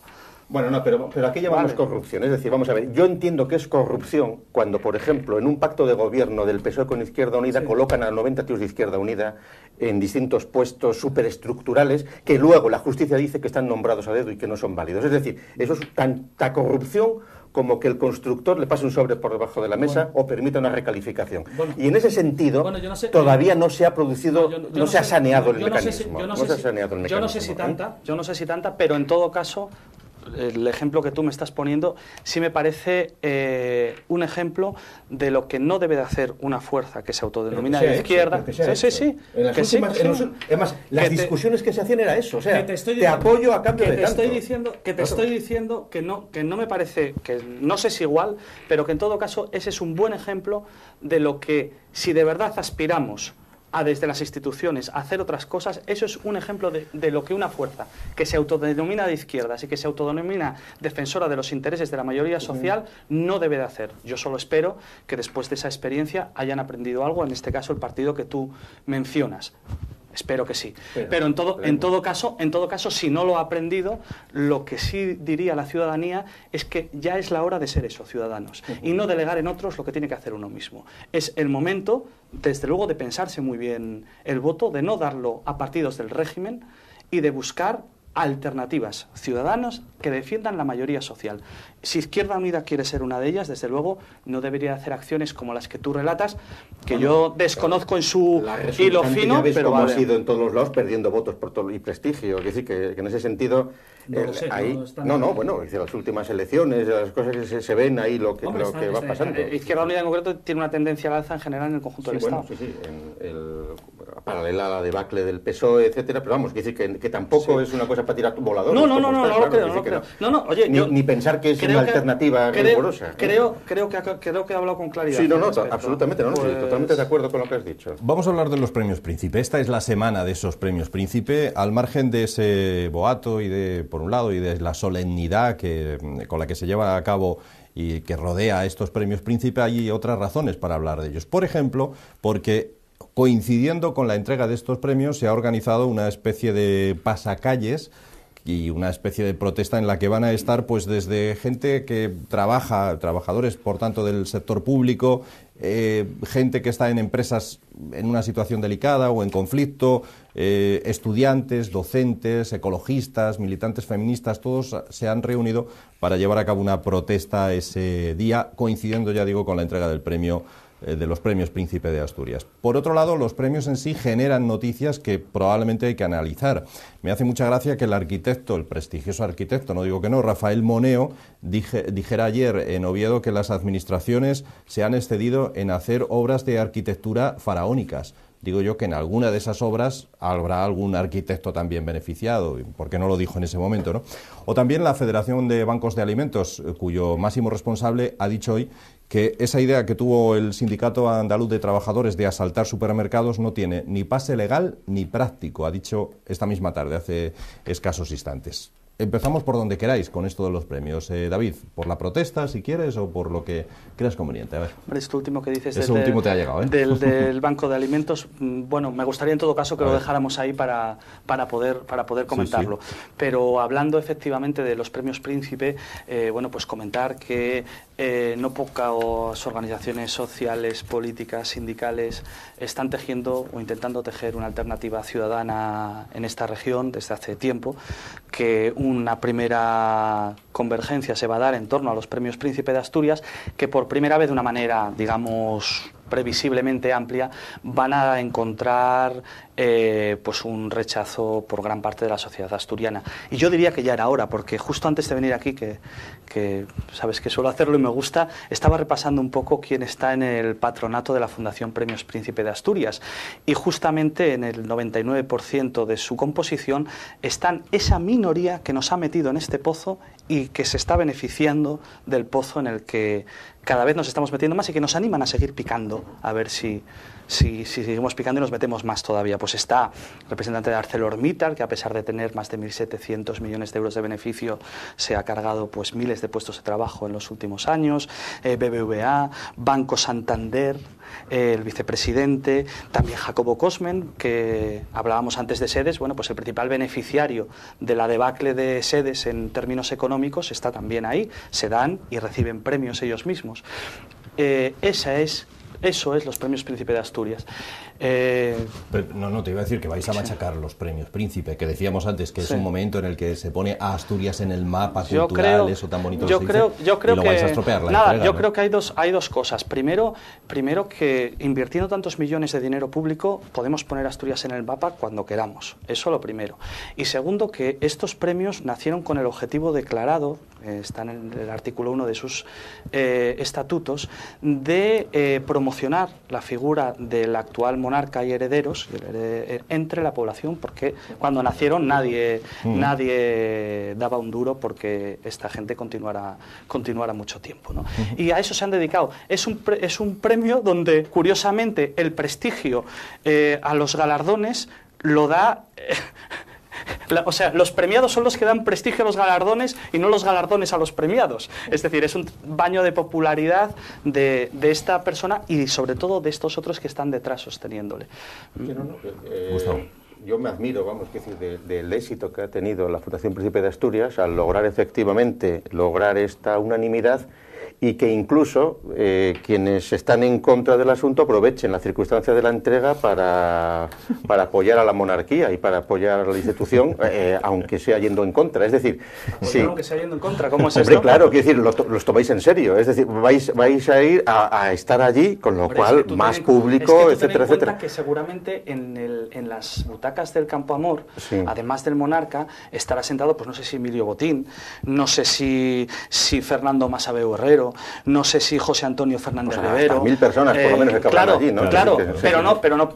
Bueno, no, pero aquí llamamos corrupción. Es decir, vamos a ver, yo entiendo que es corrupción cuando, por ejemplo, en un pacto de gobierno del PSOE con Izquierda Unida colocan a 90 tíos de Izquierda Unida en distintos puestos superestructurales que luego la justicia dice que están nombrados a dedo y que no son válidos. Es decir, eso es tanta corrupción como que el constructor le pase un sobre por debajo de la mesa o permita una recalificación. Y en ese sentido, todavía no se ha producido, no se ha saneado el mecanismo. Yo no sé si tanta, pero en todo caso, el ejemplo que tú me estás poniendo sí me parece un ejemplo de lo que no debe de hacer una fuerza que se autodenomina de izquierda. Además, las discusiones que se hacían era eso, o sea, te apoyo a cambio de tanto. Estoy diciendo que no me parece, que no sé si igual, pero que en todo caso ese es un buen ejemplo de lo que, si de verdad aspiramos a desde las instituciones a hacer otras cosas, eso es un ejemplo de lo que una fuerza que se autodenomina de izquierdas y que se autodenomina defensora de los intereses de la mayoría social no debe de hacer. Yo solo espero que después de esa experiencia hayan aprendido algo, en este caso el partido que tú mencionas. Espero que sí. Pero en todo caso, si no lo ha aprendido, lo que sí diría la ciudadanía es que ya es la hora de ser eso, ciudadanos, y no delegar en otros lo que tiene que hacer uno mismo. Es el momento, desde luego, de pensarse muy bien el voto, de no darlo a partidos del régimen y de buscar alternativas, ciudadanos que defiendan la mayoría social. Si Izquierda Unida quiere ser una de ellas, desde luego no debería hacer acciones como las que tú relatas, que yo desconozco en su hilo fino, pero como ha sido en todos los lados, perdiendo votos por todo y prestigio. Es decir, que en ese sentido, bueno, las últimas elecciones, las cosas que se ven ahí, lo que va pasando. Izquierda Unida en concreto tiene una tendencia al alza en general en el conjunto del Estado. Paralela a la debacle del PSOE, etcétera, pero vamos, decir que tampoco es una cosa para tirar voladores. No lo creo. Oye, ni pensar que es una alternativa rigurosa. Creo que he hablado con claridad. Sí, absolutamente, totalmente de acuerdo con lo que has dicho. Vamos a hablar de los premios Príncipe. Esta es la semana de esos premios Príncipe, al margen de ese boato por un lado, y de la solemnidad con la que se lleva a cabo y que rodea a estos premios Príncipe, hay otras razones para hablar de ellos. Por ejemplo, porque coincidiendo con la entrega de estos premios se ha organizado una especie de pasacalles y una especie de protesta en la que van a estar pues desde gente que trabajadores por tanto del sector público, gente que está en empresas en una situación delicada o en conflicto, estudiantes, docentes, ecologistas, militantes feministas, todos se han reunido para llevar a cabo una protesta ese día, coincidiendo, ya digo, con la entrega del premio de los premios Príncipe de Asturias. Por otro lado, los premios en sí generan noticias que probablemente hay que analizar. Me hace mucha gracia que el prestigioso arquitecto, no digo que no, Rafael Moneo, dijera ayer en Oviedo que las administraciones se han excedido en hacer obras de arquitectura faraónicas. Digo yo que en alguna de esas obras habrá algún arquitecto también beneficiado, porque no lo dijo en ese momento, ¿no? O también la Federación de Bancos de Alimentos, cuyo máximo responsable ha dicho hoy que esa idea que tuvo el Sindicato Andaluz de Trabajadores de asaltar supermercados no tiene ni pase legal ni práctico, ha dicho esta misma tarde, hace escasos instantes. Empezamos por donde queráis con esto de los premios. David, ¿por la protesta, si quieres, o por lo que creas conveniente? A ver. Hombre, esto último que dices último te ha llegado, ¿eh? del Banco de Alimentos, bueno, me gustaría en todo caso que lo dejáramos ahí para poder comentarlo. Sí. Pero hablando efectivamente de los premios Príncipe, bueno, pues comentar que no pocas organizaciones sociales, políticas, sindicales están tejiendo o intentando tejer una alternativa ciudadana en esta región desde hace tiempo, que una primera convergencia se va a dar en torno a los premios Príncipe de Asturias, que por primera vez de una manera, digamos, previsiblemente amplia, van a encontrar pues un rechazo por gran parte de la sociedad asturiana. Y yo diría que ya era hora, porque justo antes de venir aquí, que sabes que suelo hacerlo y me gusta, estaba repasando un poco quién está en el patronato de la Fundación Premios Príncipe de Asturias, y justamente en el 99% de su composición están esa minoría que nos ha metido en este pozo y que se está beneficiando del pozo en el que cada vez nos estamos metiendo más y que nos animan a seguir picando, a ver si seguimos picando y nos metemos más todavía. Pues está el representante de ArcelorMittal, que a pesar de tener más de 1.700 millones de euros de beneficio, se ha cargado pues miles de puestos de trabajo en los últimos años, BBVA, Banco Santander, el vicepresidente, también Jacobo Cosmen, que hablábamos antes de Sedes, bueno, pues el principal beneficiario de la debacle de Sedes en términos económicos está también ahí, se dan y reciben premios ellos mismos. Eso es los premios Príncipe de Asturias. Pero no, te iba a decir que vais a machacar los premios Príncipe, que decíamos antes que es un momento en el que se pone a Asturias en el mapa cultural, eso tan bonito que se dice, y lo vais a estropear la entrega, yo ¿no? creo que hay dos cosas. Primero que invirtiendo tantos millones de dinero público podemos poner a Asturias en el mapa cuando queramos. Eso lo primero. Y segundo, que estos premios nacieron con el objetivo declarado, está en el artículo 1 de sus estatutos, de promocionar la figura del actual monarca y herederos entre la población, porque cuando nacieron nadie daba un duro porque esta gente continuara mucho tiempo, ¿no? Y a eso se han dedicado. Es un premio donde, curiosamente, el prestigio a los galardones lo da... O sea, los premiados son los que dan prestigio a los galardones y no los galardones a los premiados. Es decir, es un baño de popularidad de esta persona y sobre todo de estos otros que están detrás sosteniéndole. Gustavo. yo me admiro, vamos, que decir, del éxito que ha tenido la Fundación Príncipe de Asturias al lograr efectivamente esta unanimidad, y que incluso quienes están en contra del asunto aprovechen la circunstancia de la entrega para apoyar a la monarquía y para apoyar a la institución, aunque sea yendo en contra. Es decir, sí, aunque sea yendo en contra, ¿cómo es hombre, esto? Claro, quiero decir, los tomáis en serio. Es decir, vais a ir a estar allí, con lo cual más público, etcétera, etcétera. Que seguramente en las butacas del Campo Amor, sí, además del monarca, estará sentado, pues no sé si Emilio Botín, no sé si Fernando Masabeu Herrero, no sé si José Antonio Fernández Rivero. Hasta 1000 personas por lo menos que claro, allí, ¿no? Claro, que,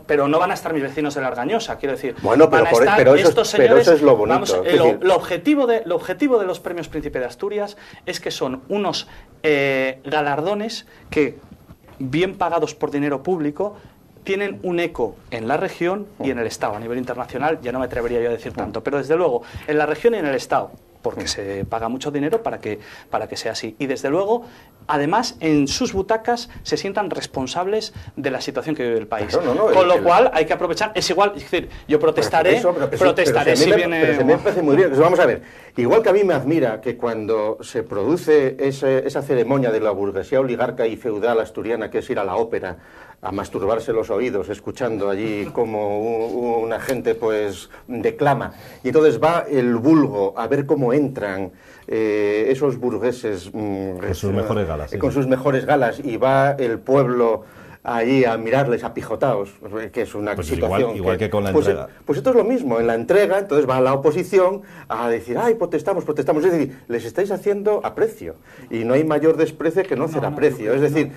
pero no van a estar mis vecinos de la Argañosa, quiero decir. Bueno, pero eso es lo bonito. Vamos, lo objetivo de los premios Príncipe de Asturias es que son unos galardones que, bien pagados por dinero público, tienen un eco en la región y en el Estado. A nivel internacional ya no me atrevería yo a decir tanto, pero desde luego en la región y en el Estado, porque se paga mucho dinero para que sea así. Y desde luego, además, en sus butacas se sientan responsables de la situación que vive el país. Claro, con lo cual hay que aprovechar. Es igual, es decir, yo protestaré, protestaré si viene... Pero se me parece muy bien. Vamos a ver, igual que a mí me admira que cuando se produce esa ceremonia de la burguesía oligarca y feudal asturiana, que es ir a la ópera a masturbarse los oídos, escuchando allí como una gente pues declama, y entonces va el vulgo a ver cómo entran esos burgueses con sus mejores galas, con sus mejores galas, y va el pueblo allí a mirarles apijotados, que es una situación igual que con la entrega. Pues esto es lo mismo, en la entrega, entonces va la oposición a decir, ay, protestamos, es decir, les estáis haciendo aprecio, y no hay mayor desprecio que no hacer aprecio, es decir,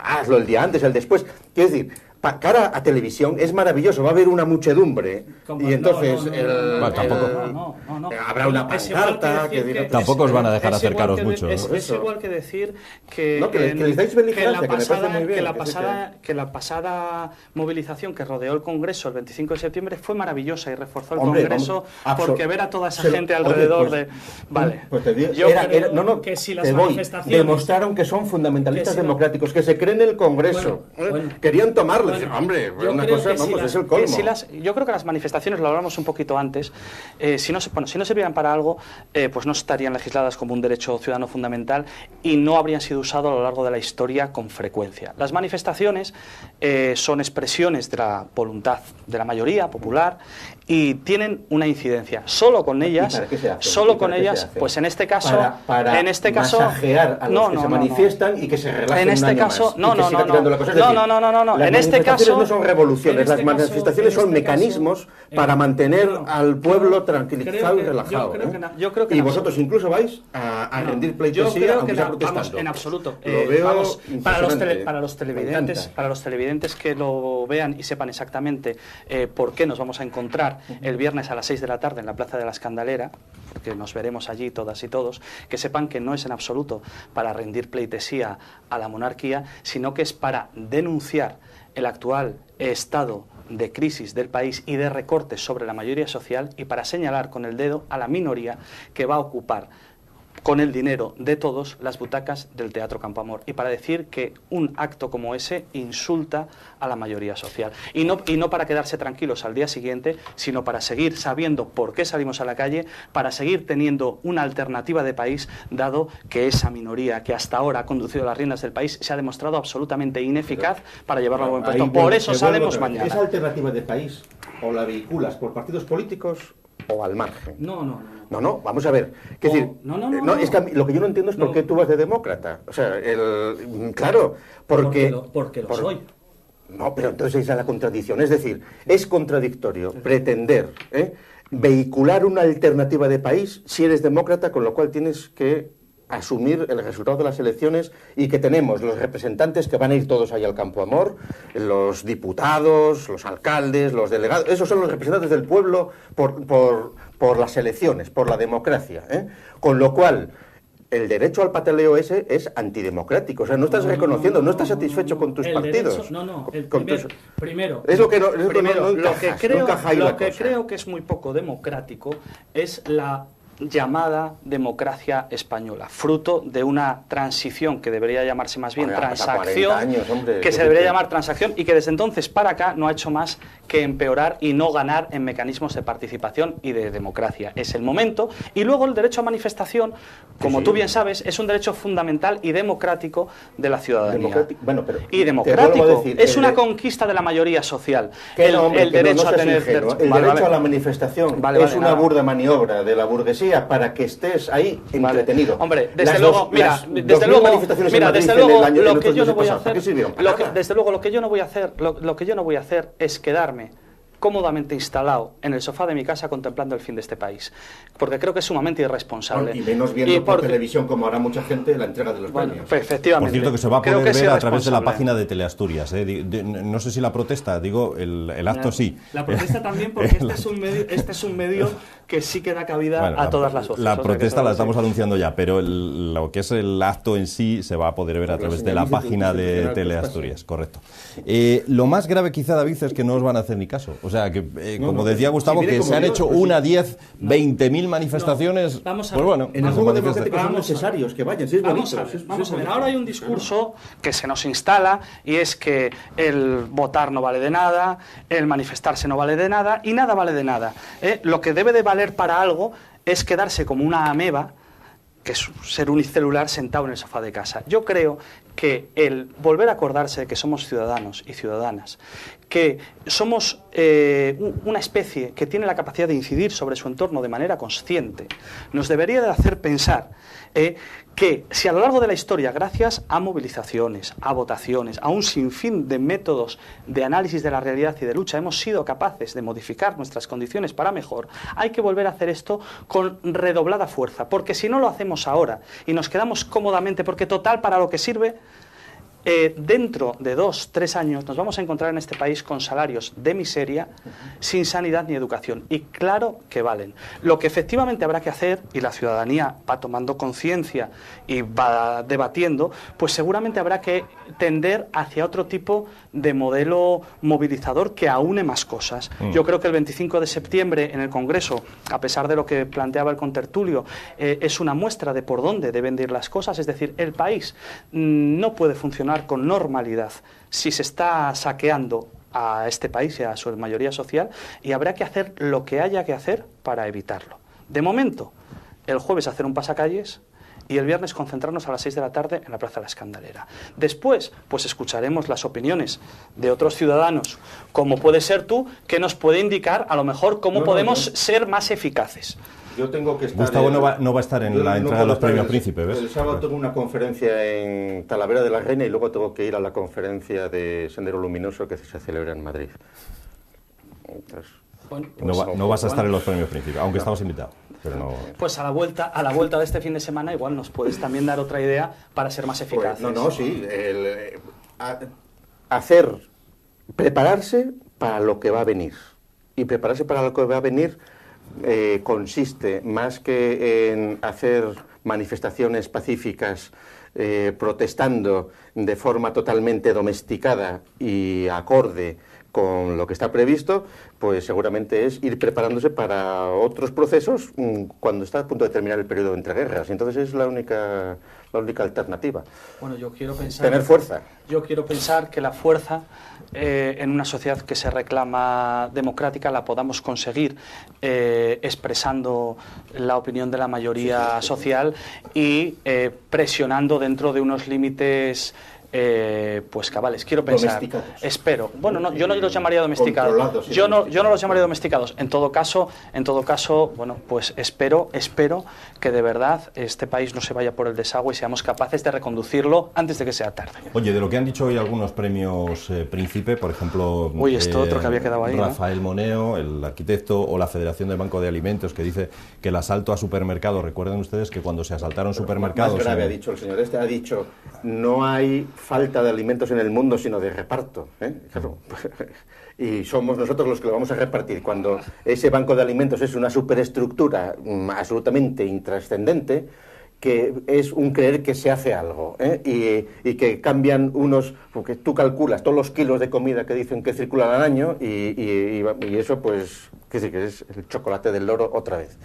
hazlo el día antes, el después, quiero decir, cara a televisión es maravilloso, va a haber una muchedumbre y entonces habrá una pancarta que dirá... Tampoco os van a dejar acercaros mucho. Es igual que decir que les dais que la pasada movilización que rodeó el Congreso el 25 de septiembre fue maravillosa y reforzó el Congreso, porque ver a toda esa gente alrededor de... Vale. Pues te digo, que si las manifestaciones... Demostraron que son fundamentalistas democráticos, que se creen el Congreso. Querían tomarlo. Hombre, una cosa, vamos, es el colmo. Yo creo que las manifestaciones, lo hablamos un poquito antes, si no sirvieran para algo, pues no estarían legisladas como un derecho ciudadano fundamental y no habrían sido usados a lo largo de la historia con frecuencia. Las manifestaciones son expresiones de la voluntad de la mayoría popular y tienen una incidencia. Solo con ellas, pues en este caso, para masajear a los que se manifiestan y que se relajen un año más. En este caso no son revoluciones, las manifestaciones son mecanismos para mantener al pueblo tranquilizado y relajado. Y vosotros incluso vais a rendir pleitesía aunque sea protestando. Vamos, en absoluto. Vamos, para los televidentes que lo vean y sepan exactamente por qué nos vamos a encontrar el viernes a las 6 de la tarde en la Plaza de la Escandalera, porque nos veremos allí todas y todos, que sepan que no es en absoluto para rendir pleitesía a la monarquía, sino que es para denunciar el actual estado de crisis del país y de recortes sobre la mayoría social, y para señalar con el dedo a la minoría que va a ocupar con el dinero de todos las butacas del Teatro Campo Amor, y para decir que un acto como ese insulta a la mayoría social, y no para quedarse tranquilos al día siguiente, sino para seguir sabiendo por qué salimos a la calle, para seguir teniendo una alternativa de país, dado que esa minoría que hasta ahora ha conducido las riendas del país se ha demostrado absolutamente ineficaz para llevarlo a buen puesto. Por eso saldremos mañana. ¿Esa alternativa de país o la vehiculas por partidos políticos o al margen? No, vamos a ver. Es que lo que yo no entiendo es por qué tú vas de demócrata. O sea, claro, porque lo soy. No, pero entonces esa es la contradicción. Es decir, es contradictorio pretender vehicular una alternativa de país si eres demócrata, con lo cual tienes que asumir el resultado de las elecciones, y que tenemos los representantes que van a ir todos ahí al Campo Amor, los diputados, los alcaldes, los delegados, esos son los representantes del pueblo por las elecciones, por la democracia, con lo cual el derecho al pataleo ese es antidemocrático. O sea, no estás reconociendo, no estás satisfecho con tus partidos. Primero, lo que creo que es muy poco democrático es la llamada democracia española, fruto de una transición que debería llamarse más bien transacción, que se debería llamar transacción, y que desde entonces para acá no ha hecho más que empeorar y no ganar en mecanismos de participación y de democracia. Es el momento. Y luego el derecho a manifestación, como tú bien sabes, es un derecho fundamental y democrático de la ciudadanía. Y democrático. Es una conquista de la mayoría social. El derecho a tener... El derecho a la manifestación es una burda maniobra de la burguesía para que estés ahí entretenido. Hombre, desde luego, desde luego, lo que yo no voy a hacer, desde luego, lo que yo no voy a hacer es quedarme cómodamente instalado en el sofá de mi casa contemplando el fin de este país, porque creo que es sumamente irresponsable. Y menos viendo por televisión, como hará mucha gente, la entrega de los premios. Pues efectivamente. Por cierto, que se va a poder ver a través de la página de Teleasturias. No sé si la protesta, digo, el acto sí. La protesta también, porque este es un medio que sí que da cabida a todas las voces. La protesta la estamos anunciando ya, pero lo que es el acto en sí se va a poder ver a través de la página de Teleasturias, correcto. Lo más grave quizá, David, es que no os van a hacer ni caso. O sea, que como decía Gustavo, que se han hecho una, 10, 20.000 manifestaciones. Vamos a pues bueno, en el juego democrático son necesarios que vayan. Vamos a ver, ahora hay un discurso que se nos instala, y es que el votar no vale de nada, el manifestarse no vale de nada, y nada vale de nada. Lo que debe de valer para algo es quedarse como una ameba, que es ser unicelular sentado en el sofá de casa. Yo creo que el volver a acordarse de que somos ciudadanos y ciudadanas, que somos una especie que tiene la capacidad de incidir sobre su entorno de manera consciente, nos debería de hacer pensar que si a lo largo de la historia, gracias a movilizaciones, a votaciones, a un sinfín de métodos de análisis de la realidad y de lucha, hemos sido capaces de modificar nuestras condiciones para mejor, hay que volver a hacer esto con redoblada fuerza, porque si no lo hacemos ahora y nos quedamos cómodamente, porque total para lo que sirve, dentro de 2, 3 años nos vamos a encontrar en este país con salarios de miseria, sin sanidad ni educación, y claro que valen. Lo que efectivamente habrá que hacer, y la ciudadanía va tomando conciencia y va debatiendo, pues seguramente habrá que tender hacia otro tipo de modelo movilizador que aúne más cosas. Yo creo que el 25 de septiembre en el Congreso, a pesar de lo que planteaba el contertulio, es una muestra de por dónde deben de ir las cosas. Es decir, el país no puede funcionar con normalidad si se está saqueando a este país y a su mayoría social, y habrá que hacer lo que haya que hacer para evitarlo. De momento, el jueves hacer un pasacalles y el viernes concentrarnos a las 6 de la tarde en la Plaza de la Escandalera. Después, pues escucharemos las opiniones de otros ciudadanos, como puede ser tú, que nos puede indicar a lo mejor cómo podemos ser más eficaces. Yo tengo que estar... Gustavo no va a estar en la entrega de los premios Príncipe, ¿ves? El sábado tengo una conferencia en Talavera de la Reina y luego tengo que ir a la conferencia de Sendero Luminoso que se celebra en Madrid. Entonces, bueno, no vas a estar en los premios Príncipe, aunque estamos invitados. Pero no... Pues a la vuelta de este fin de semana igual nos puedes también dar otra idea para ser más eficaces. Pues, sí. Prepararse para lo que va a venir. Y prepararse para lo que va a venir consiste más que en hacer manifestaciones pacíficas protestando de forma totalmente domesticada y acorde con lo que está previsto, pues seguramente es ir preparándose para otros procesos cuando está a punto de terminar el periodo entre guerras. Y entonces es la única alternativa. Bueno, yo quiero pensar... Tener fuerza. Yo quiero pensar que la fuerza en una sociedad que se reclama democrática la podamos conseguir expresando la opinión de la mayoría social y presionando dentro de unos límites pues cabales. Quiero pensar, espero, bueno, no, yo no los llamaría domesticados, yo no los llamaría domesticados. En todo caso, bueno, pues espero que de verdad este país no se vaya por el desagüe y seamos capaces de reconducirlo antes de que sea tarde. Oye, de lo que han dicho hoy algunos premios Príncipe, por ejemplo, esto otro que había quedado ahí, Rafael Moneo, el arquitecto, o la Federación del Banco de Alimentos, que dice que el asalto a supermercados, recuerden ustedes que cuando se asaltaron supermercados... Más grave ha dicho el señor ha dicho, no hay falta de alimentos en el mundo, sino de reparto. Claro. Y somos nosotros los que lo vamos a repartir. Cuando ese banco de alimentos es una superestructura absolutamente intrascendente que es un creer que se hace algo, y que cambian unos, porque tú calculas todos los kilos de comida que dicen que circulan al año y eso pues, que es el chocolate del loro otra vez.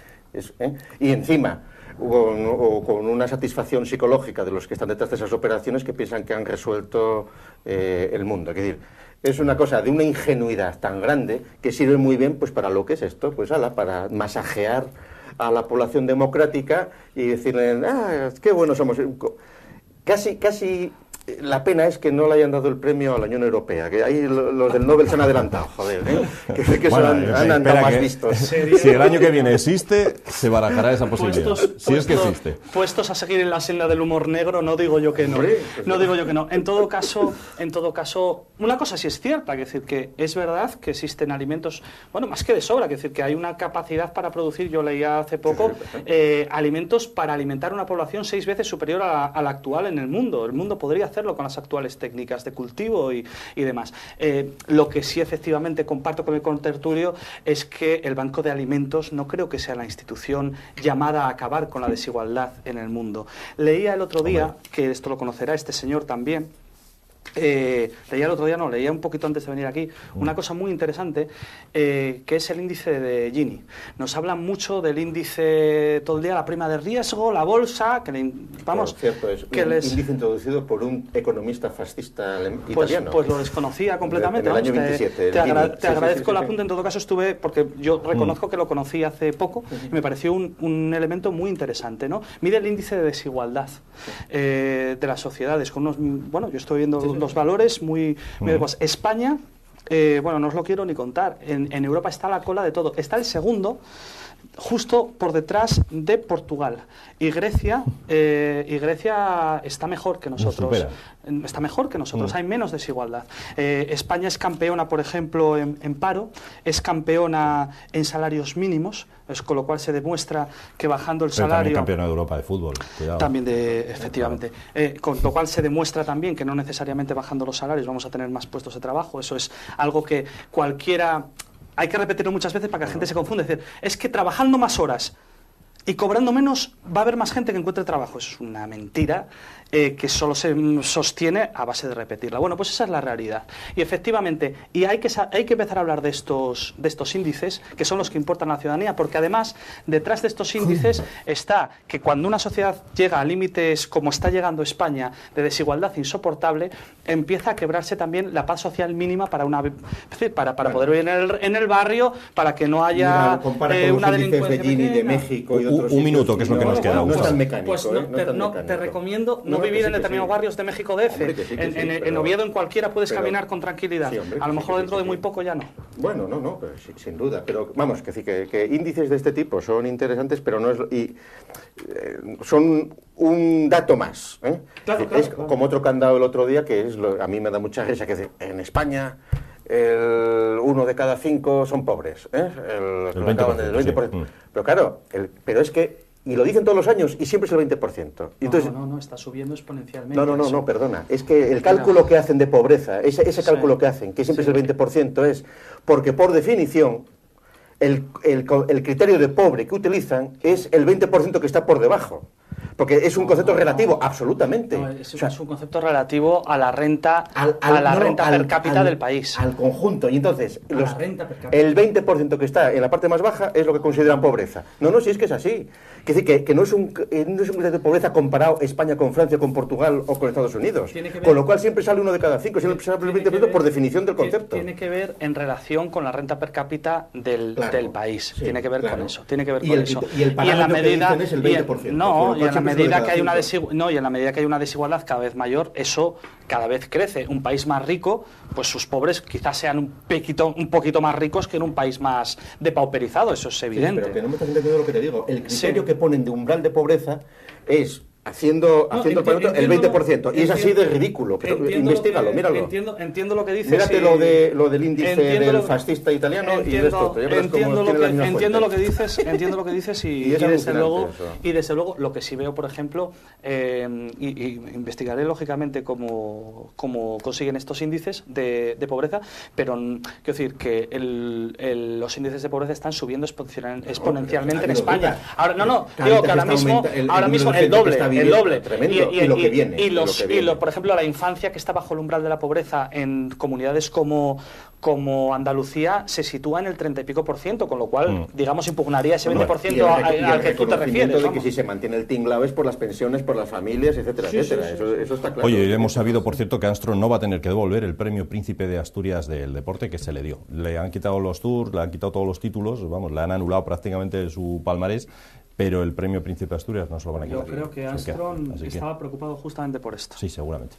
Y encima, con una satisfacción psicológica de los que están detrás de esas operaciones que piensan que han resuelto el mundo. Es decir, es una cosa de una ingenuidad tan grande que sirve muy bien pues para lo que es esto, pues para masajear a la población democrática y decirle, qué buenos somos. Casi la pena es que no le hayan dado el premio a la Unión Europea, que ahí los del Nobel se han adelantado, joder, que bueno, han andado más vistos. Si el año que viene existe, se barajará esa posibilidad, si es que existe. Puestos a seguir en la senda del humor negro, no digo yo que no. No digo yo que no. En todo caso, una cosa sí es cierta, es decir, que es verdad que existen alimentos, bueno, más que de sobra, es decir, que hay una capacidad para producir, yo leía hace poco, alimentos para alimentar una población 6 veces superior a la actual en el mundo. El mundo podría hacerlo con las actuales técnicas de cultivo y demás. Lo que sí efectivamente comparto con el contertulio es que el Banco de Alimentos no creo que sea la institución llamada a acabar con la desigualdad en el mundo. Leía el otro día, que esto lo conocerá este señor también, leía un poquito antes de venir aquí, una cosa muy interesante, que es el índice de Gini. Nos hablan mucho del índice todo el día, la prima de riesgo, la bolsa, que vamos... Cierto, es un índice introducido por un economista fascista italiano. Pues lo desconocía completamente. En el año 27. Te agradezco el apunte, en todo caso estuve, porque yo reconozco que lo conocí hace poco, y me pareció un elemento muy interesante, ¿no? Mide el índice de desigualdad de las sociedades, con unos, bueno, yo estoy viendo los valores muy adecuados. España, bueno, no os lo quiero ni contar, en Europa está a la cola de todo. Está el segundo, justo por detrás de Portugal. Y Grecia está mejor que nosotros. Está mejor que nosotros, hay menos desigualdad. España es campeona, por ejemplo, en paro, es campeona en salarios mínimos, con lo cual se demuestra que bajando el salario... También campeona de Europa de fútbol, cuidado. También, efectivamente. Con lo cual se demuestra también que no necesariamente bajando los salarios vamos a tener más puestos de trabajo. Eso es algo que cualquiera... Hay que repetirlo muchas veces para que la gente se confunda. Es decir, es que trabajando más horas y cobrando menos va a haber más gente que encuentre trabajo. Eso es una mentira que solo se sostiene a base de repetirla. Bueno, pues esa es la realidad. Y efectivamente, hay que empezar a hablar de estos índices, que son los que importan a la ciudadanía, porque además, detrás de estos índices está que cuando una sociedad llega a límites, como está llegando España, de desigualdad insoportable, empieza a quebrarse también la paz social mínima para poder vivir en el barrio, para que no haya una delincuencia pequeña. De México y otros un minuto, que es lo que nos queda. No es tan mecánico. Pues te recomiendo no vivir en determinados barrios de México DF. En Oviedo, en cualquiera, puedes caminar con tranquilidad. Sí, hombre, a lo mejor dentro de muy poco ya no. Bueno, no, pero sin duda. Pero vamos, que índices de este tipo son interesantes, pero no es... son un dato más. Claro, como otro que han dado el otro día, que es a mí me da mucha risa, que en España... el 1 de cada 5 son pobres, el 20%. Sí. Pero claro, pero es que, y lo dicen todos los años, y siempre es el 20%. Entonces, no, está subiendo exponencialmente. No, perdona. Es que el cálculo que hacen de pobreza, ese cálculo que hacen, que siempre es el 20%, es porque por definición el criterio de pobre que utilizan es el 20% que está por debajo. Porque es un concepto relativo, absolutamente. No, es un concepto relativo a la renta, renta per cápita del país. Al conjunto. Y entonces, el 20% que está en la parte más baja es lo que consideran pobreza. No, si es que es así. Es decir, que no es un criterio de pobreza comparado España con Francia, con Portugal o con Estados Unidos. Con lo cual siempre sale 1 de cada 5, siempre sale el 20% por definición del concepto. Tiene que ver en relación con la renta per cápita del país. Sí, tiene que ver con eso. Tiene que ver con eso. Y el parámetro que dicen es el 20%. Y en la medida que hay una desigualdad cada vez mayor, eso cada vez crece. Un país más rico, pues sus pobres quizás sean un poquito más ricos que en un país más depauperizado, eso es evidente. Sí, pero que no me estás entendiendo lo que te digo. El criterio que ponen de umbral de pobreza es haciendo el producto el 20%. Y es así de ridículo. Pero investígalo, míralo. Entiendo lo que dices. Mírate lo del índice del fascista italiano y de esto. Entiendo lo que dices y desde luego lo que sí veo, por ejemplo, y investigaré lógicamente cómo consiguen estos índices de pobreza, pero quiero decir que los índices de pobreza están subiendo exponencialmente en España. Ahora, digo que ahora mismo el doble. Tremendo. Y lo que viene. Por ejemplo, la infancia que está bajo el umbral de la pobreza en comunidades como Andalucía se sitúa en el 30 y pico %, con lo cual, digamos, impugnaría ese 20% al que tú te refieres. De que si se mantiene el tinglao es por las pensiones, por las familias, etcétera, etcétera. Eso está claro. Oye, hemos sabido, por cierto, que Armstrong no va a tener que devolver el premio Príncipe de Asturias del deporte que se le dio. Le han quitado los tours, le han quitado todos los títulos, vamos, le han anulado prácticamente su palmarés. Pero el premio Príncipe de Asturias no se lo van a quitar. Yo creo que Armstrong estaba preocupado justamente por esto. Sí, seguramente.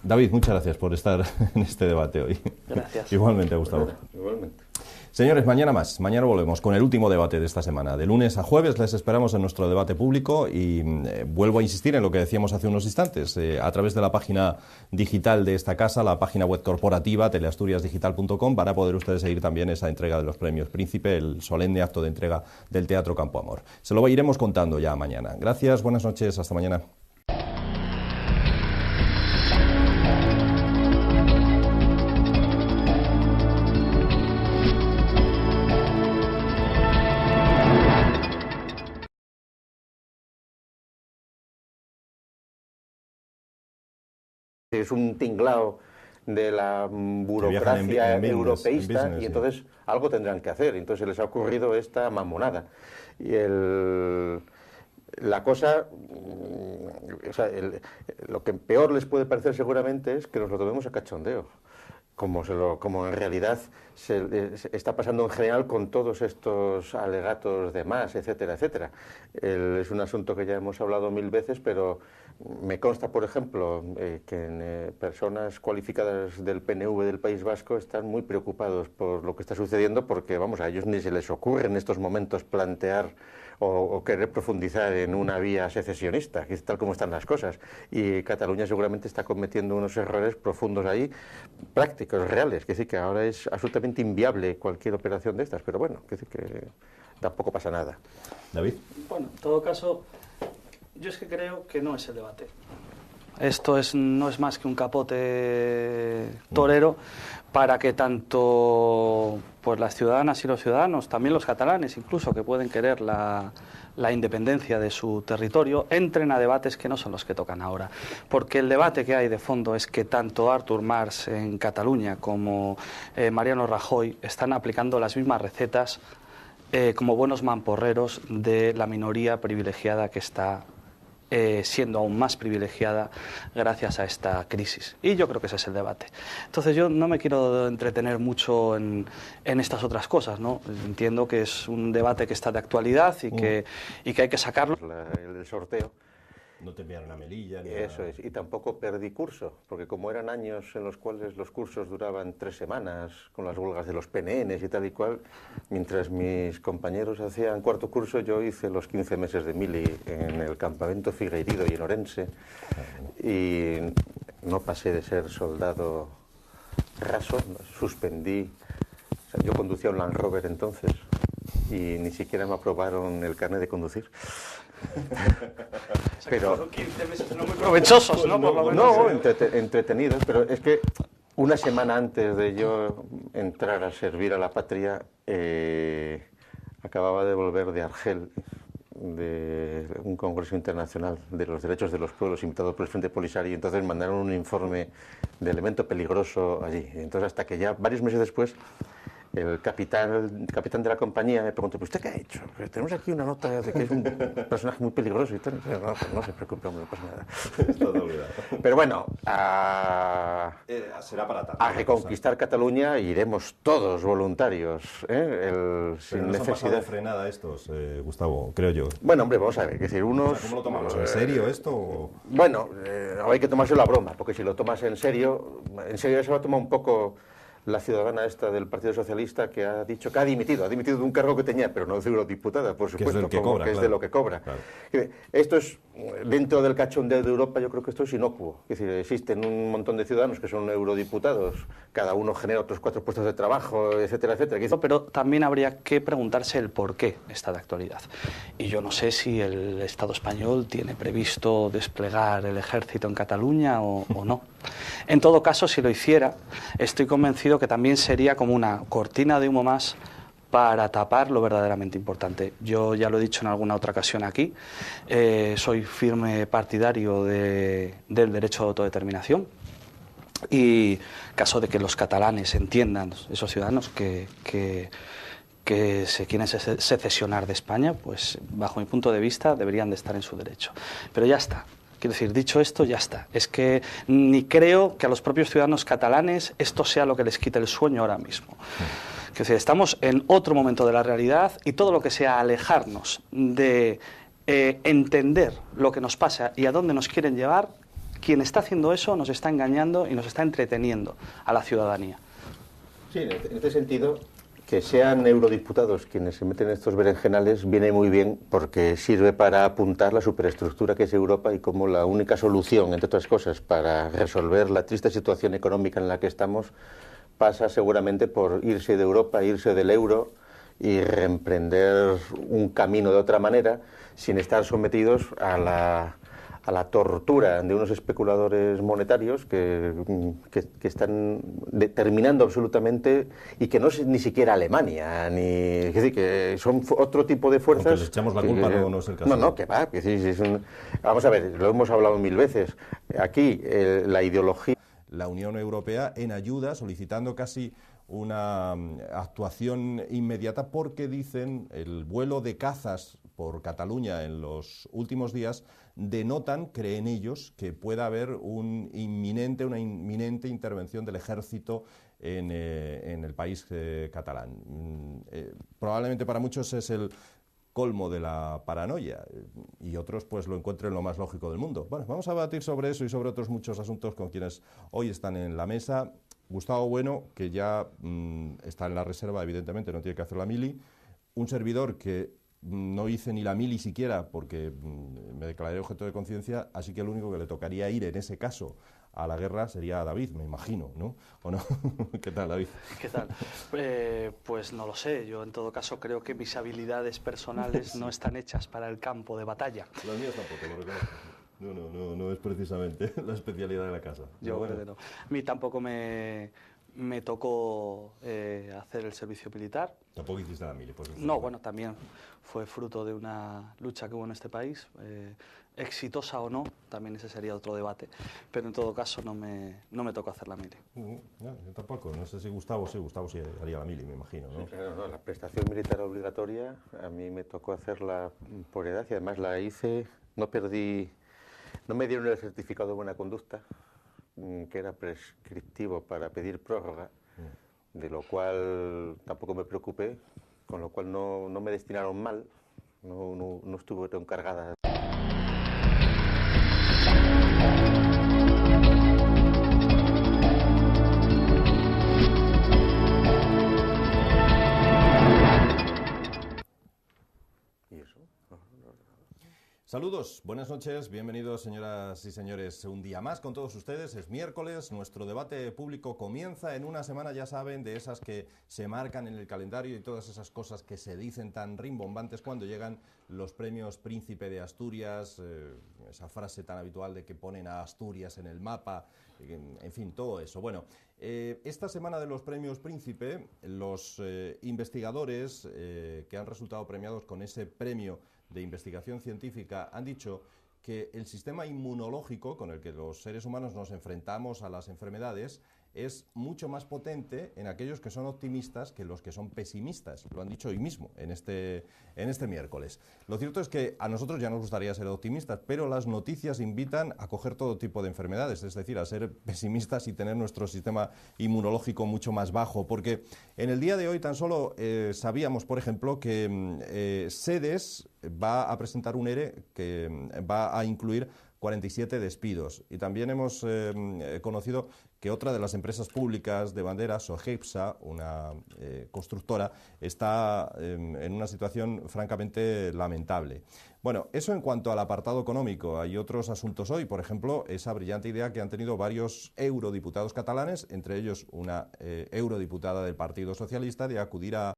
David, muchas gracias por estar en este debate hoy. Gracias. Igualmente, Gustavo. Igualmente. Señores, mañana más. Mañana volvemos con el último debate de esta semana. De lunes a jueves les esperamos en nuestro debate público y vuelvo a insistir en lo que decíamos hace unos instantes. A través de la página digital de esta casa, la página web corporativa, teleasturiasdigital.com, van a poder ustedes seguir también esa entrega de los premios Príncipe, el solemne acto de entrega del Teatro Campo Amor. Se lo iremos contando ya mañana. Gracias, buenas noches, hasta mañana. Es un tinglao de la burocracia europeísta y entonces algo tendrán que hacer. Entonces les ha ocurrido esta mamonada. Y la cosa, lo que peor les puede parecer seguramente es que nos lo tomemos a cachondeo, como en realidad se está pasando en general con todos estos alegatos de más, etcétera, etcétera. Es un asunto que ya hemos hablado 1000 veces, pero me consta, por ejemplo, que personas cualificadas del PNV del País Vasco están muy preocupados por lo que está sucediendo porque, vamos, a ellos ni se les ocurre en estos momentos plantear o querer profundizar en una vía secesionista, que es tal como están las cosas. Y Cataluña seguramente está cometiendo unos errores profundos ahí, prácticos, reales. Es decir, que ahora es absolutamente inviable cualquier operación de estas, pero bueno, es decir, que tampoco pasa nada. David. Bueno, en todo caso, yo es que creo que no es el debate. Esto no es más que un capote torero para que tanto pues las ciudadanas y los ciudadanos, también los catalanes incluso, que pueden querer la independencia de su territorio, entren a debates que no son los que tocan ahora. Porque el debate que hay de fondo es que tanto Artur Mas en Cataluña como Mariano Rajoy están aplicando las mismas recetas como buenos mamporreros de la minoría privilegiada que está siendo aún más privilegiada gracias a esta crisis. Y yo creo que ese es el debate. Entonces yo no me quiero entretener mucho en estas otras cosas, ¿no? Entiendo que es un debate que está de actualidad y que hay que sacarlo. El sorteo. No te enviaron a Melilla. Eso es, y tampoco perdí curso, porque como eran años en los cuales los cursos duraban 3 semanas, con las huelgas de los PNNs y tal y cual, mientras mis compañeros hacían cuarto curso, yo hice los 15 meses de mili en el campamento Figueiredo y en Orense, y no pasé de ser soldado raso, suspendí. O sea, yo conducía un Land Rover entonces, y ni siquiera me aprobaron el carnet de conducir. Pero son 15 meses no muy provechosos, ¿no? Por lo menos. No, entretenidos, pero es que una semana antes de yo entrar a servir a la patria, acababa de volver de Argel, de un congreso internacional de los derechos de los pueblos invitado por el Frente Polisario, y entonces mandaron un informe de elemento peligroso allí. Entonces, hasta que ya varios meses después, el capitán de la compañía me preguntó: ¿usted qué ha hecho? Tenemos aquí una nota de que es un personaje muy peligroso y tal. No, pues no se preocupe, hombre, no pasa nada. Pero bueno, será para tanto, a reconquistar Cataluña iremos todos voluntarios, sin necesidad de frenada estos, Gustavo, creo yo. Bueno, hombre, vamos a ver, es decir, unos... ¿Cómo lo tomamos? ¿En serio esto? Bueno, hay que tomárselo a broma, porque si lo tomas en serio se va a tomar un poco la ciudadana esta del Partido Socialista que ha dicho que ha dimitido de un cargo que tenía, pero no de eurodiputada, por supuesto, que es de lo que cobra. Claro. Esto es, dentro del cachondeo de Europa, yo creo que esto es inocuo. Es decir, existen un montón de ciudadanos que son eurodiputados, cada uno genera otros 4 puestos de trabajo, etcétera, etcétera. Pero también habría que preguntarse el por qué está de actualidad. Y yo no sé si el Estado español tiene previsto desplegar el ejército en Cataluña o no. En todo caso, si lo hiciera, estoy convencido que también sería como una cortina de humo más para tapar lo verdaderamente importante. Yo ya lo he dicho en alguna otra ocasión aquí, soy firme partidario del derecho de autodeterminación y caso de que los catalanes entiendan, esos ciudadanos, que se quieren secesionar de España, pues bajo mi punto de vista deberían de estar en su derecho. Pero ya está. Quiero decir, dicho esto, ya está. Es que ni creo que a los propios ciudadanos catalanes esto sea lo que les quite el sueño ahora mismo. Quiero decir, estamos en otro momento de la realidad y todo lo que sea alejarnos de entender lo que nos pasa y a dónde nos quieren llevar, quien está haciendo eso nos está engañando y nos está entreteniendo a la ciudadanía. Sí, en este sentido, que sean eurodiputados quienes se meten en estos berenjenales viene muy bien porque sirve para apuntar la superestructura que es Europa y como la única solución, entre otras cosas, para resolver la triste situación económica en la que estamos pasa seguramente por irse de Europa, irse del euro y reemprender un camino de otra manera sin estar sometidos a la tortura de unos especuladores monetarios que están determinando absolutamente y que no es ni siquiera Alemania, es decir, que son otro tipo de fuerzas. Aunque les echamos la culpa, no es el caso. No, que va. Vamos a ver, lo hemos hablado 1000 veces. Aquí la ideología. La Unión Europea en ayuda, solicitando casi una actuación inmediata porque dicen el vuelo de cazas por Cataluña en los últimos días denotan, creen ellos, que pueda haber una inminente intervención del ejército en el país catalán. Probablemente para muchos es el colmo de la paranoia y otros pues lo encuentren lo más lógico del mundo. Bueno, vamos a debatir sobre eso y sobre otros muchos asuntos con quienes hoy están en la mesa. Gustavo Bueno, que ya está en la reserva, evidentemente no tiene que hacer la mili. Un servidor que no hice ni la mili siquiera porque me declaré objeto de conciencia, así que el único que le tocaría ir en ese caso a la guerra sería David, me imagino, ¿no? ¿O no? ¿Qué tal, David? ¿Qué tal? Pues no lo sé, yo en todo caso creo que mis habilidades personales no están hechas para el campo de batalla. Las mías tampoco, lo reconozco. No es precisamente la especialidad de la casa. Yo creo que no. A mí tampoco me tocó hacer el servicio militar. ¿Tampoco hiciste la mili? Pues no, bueno, también fue fruto de una lucha que hubo en este país, exitosa o no, también ese sería otro debate, pero en todo caso no me tocó hacer la mili. No, yo tampoco, no sé si Gustavo sí haría la mili, me imagino, ¿no? Sí, claro, no, la prestación militar obligatoria a mí me tocó hacerla por edad y además la hice, no me dieron el certificado de buena conducta, que era prescriptivo para pedir prórroga, de lo cual tampoco me preocupé, con lo cual no me destinaron mal, no estuve tan cargada. ¿Y eso? Saludos, buenas noches, bienvenidos señoras y señores un día más con todos ustedes. Es miércoles, nuestro debate público comienza en una semana, ya saben, de esas que se marcan en el calendario y todas esas cosas que se dicen tan rimbombantes cuando llegan los premios Príncipe de Asturias, esa frase tan habitual de que ponen a Asturias en el mapa, en fin, todo eso. Bueno, esta semana de los premios Príncipe, los investigadores que han resultado premiados con ese premio de investigación científica han dicho que el sistema inmunológico con el que los seres humanos nos enfrentamos a las enfermedades es mucho más potente en aquellos que son optimistas que los que son pesimistas. Lo han dicho hoy mismo, en este miércoles. Lo cierto es que a nosotros ya nos gustaría ser optimistas, pero las noticias invitan a coger todo tipo de enfermedades, es decir, a ser pesimistas y tener nuestro sistema inmunológico mucho más bajo, porque en el día de hoy tan solo sabíamos, por ejemplo, que Sedes va a presentar un ERE que va a incluir 47 despidos. Y también hemos conocido que otra de las empresas públicas de banderas, Sogepsa, una constructora, está en una situación francamente lamentable. Bueno, eso en cuanto al apartado económico. Hay otros asuntos hoy, por ejemplo, esa brillante idea que han tenido varios eurodiputados catalanes, entre ellos una eurodiputada del Partido Socialista, de acudir a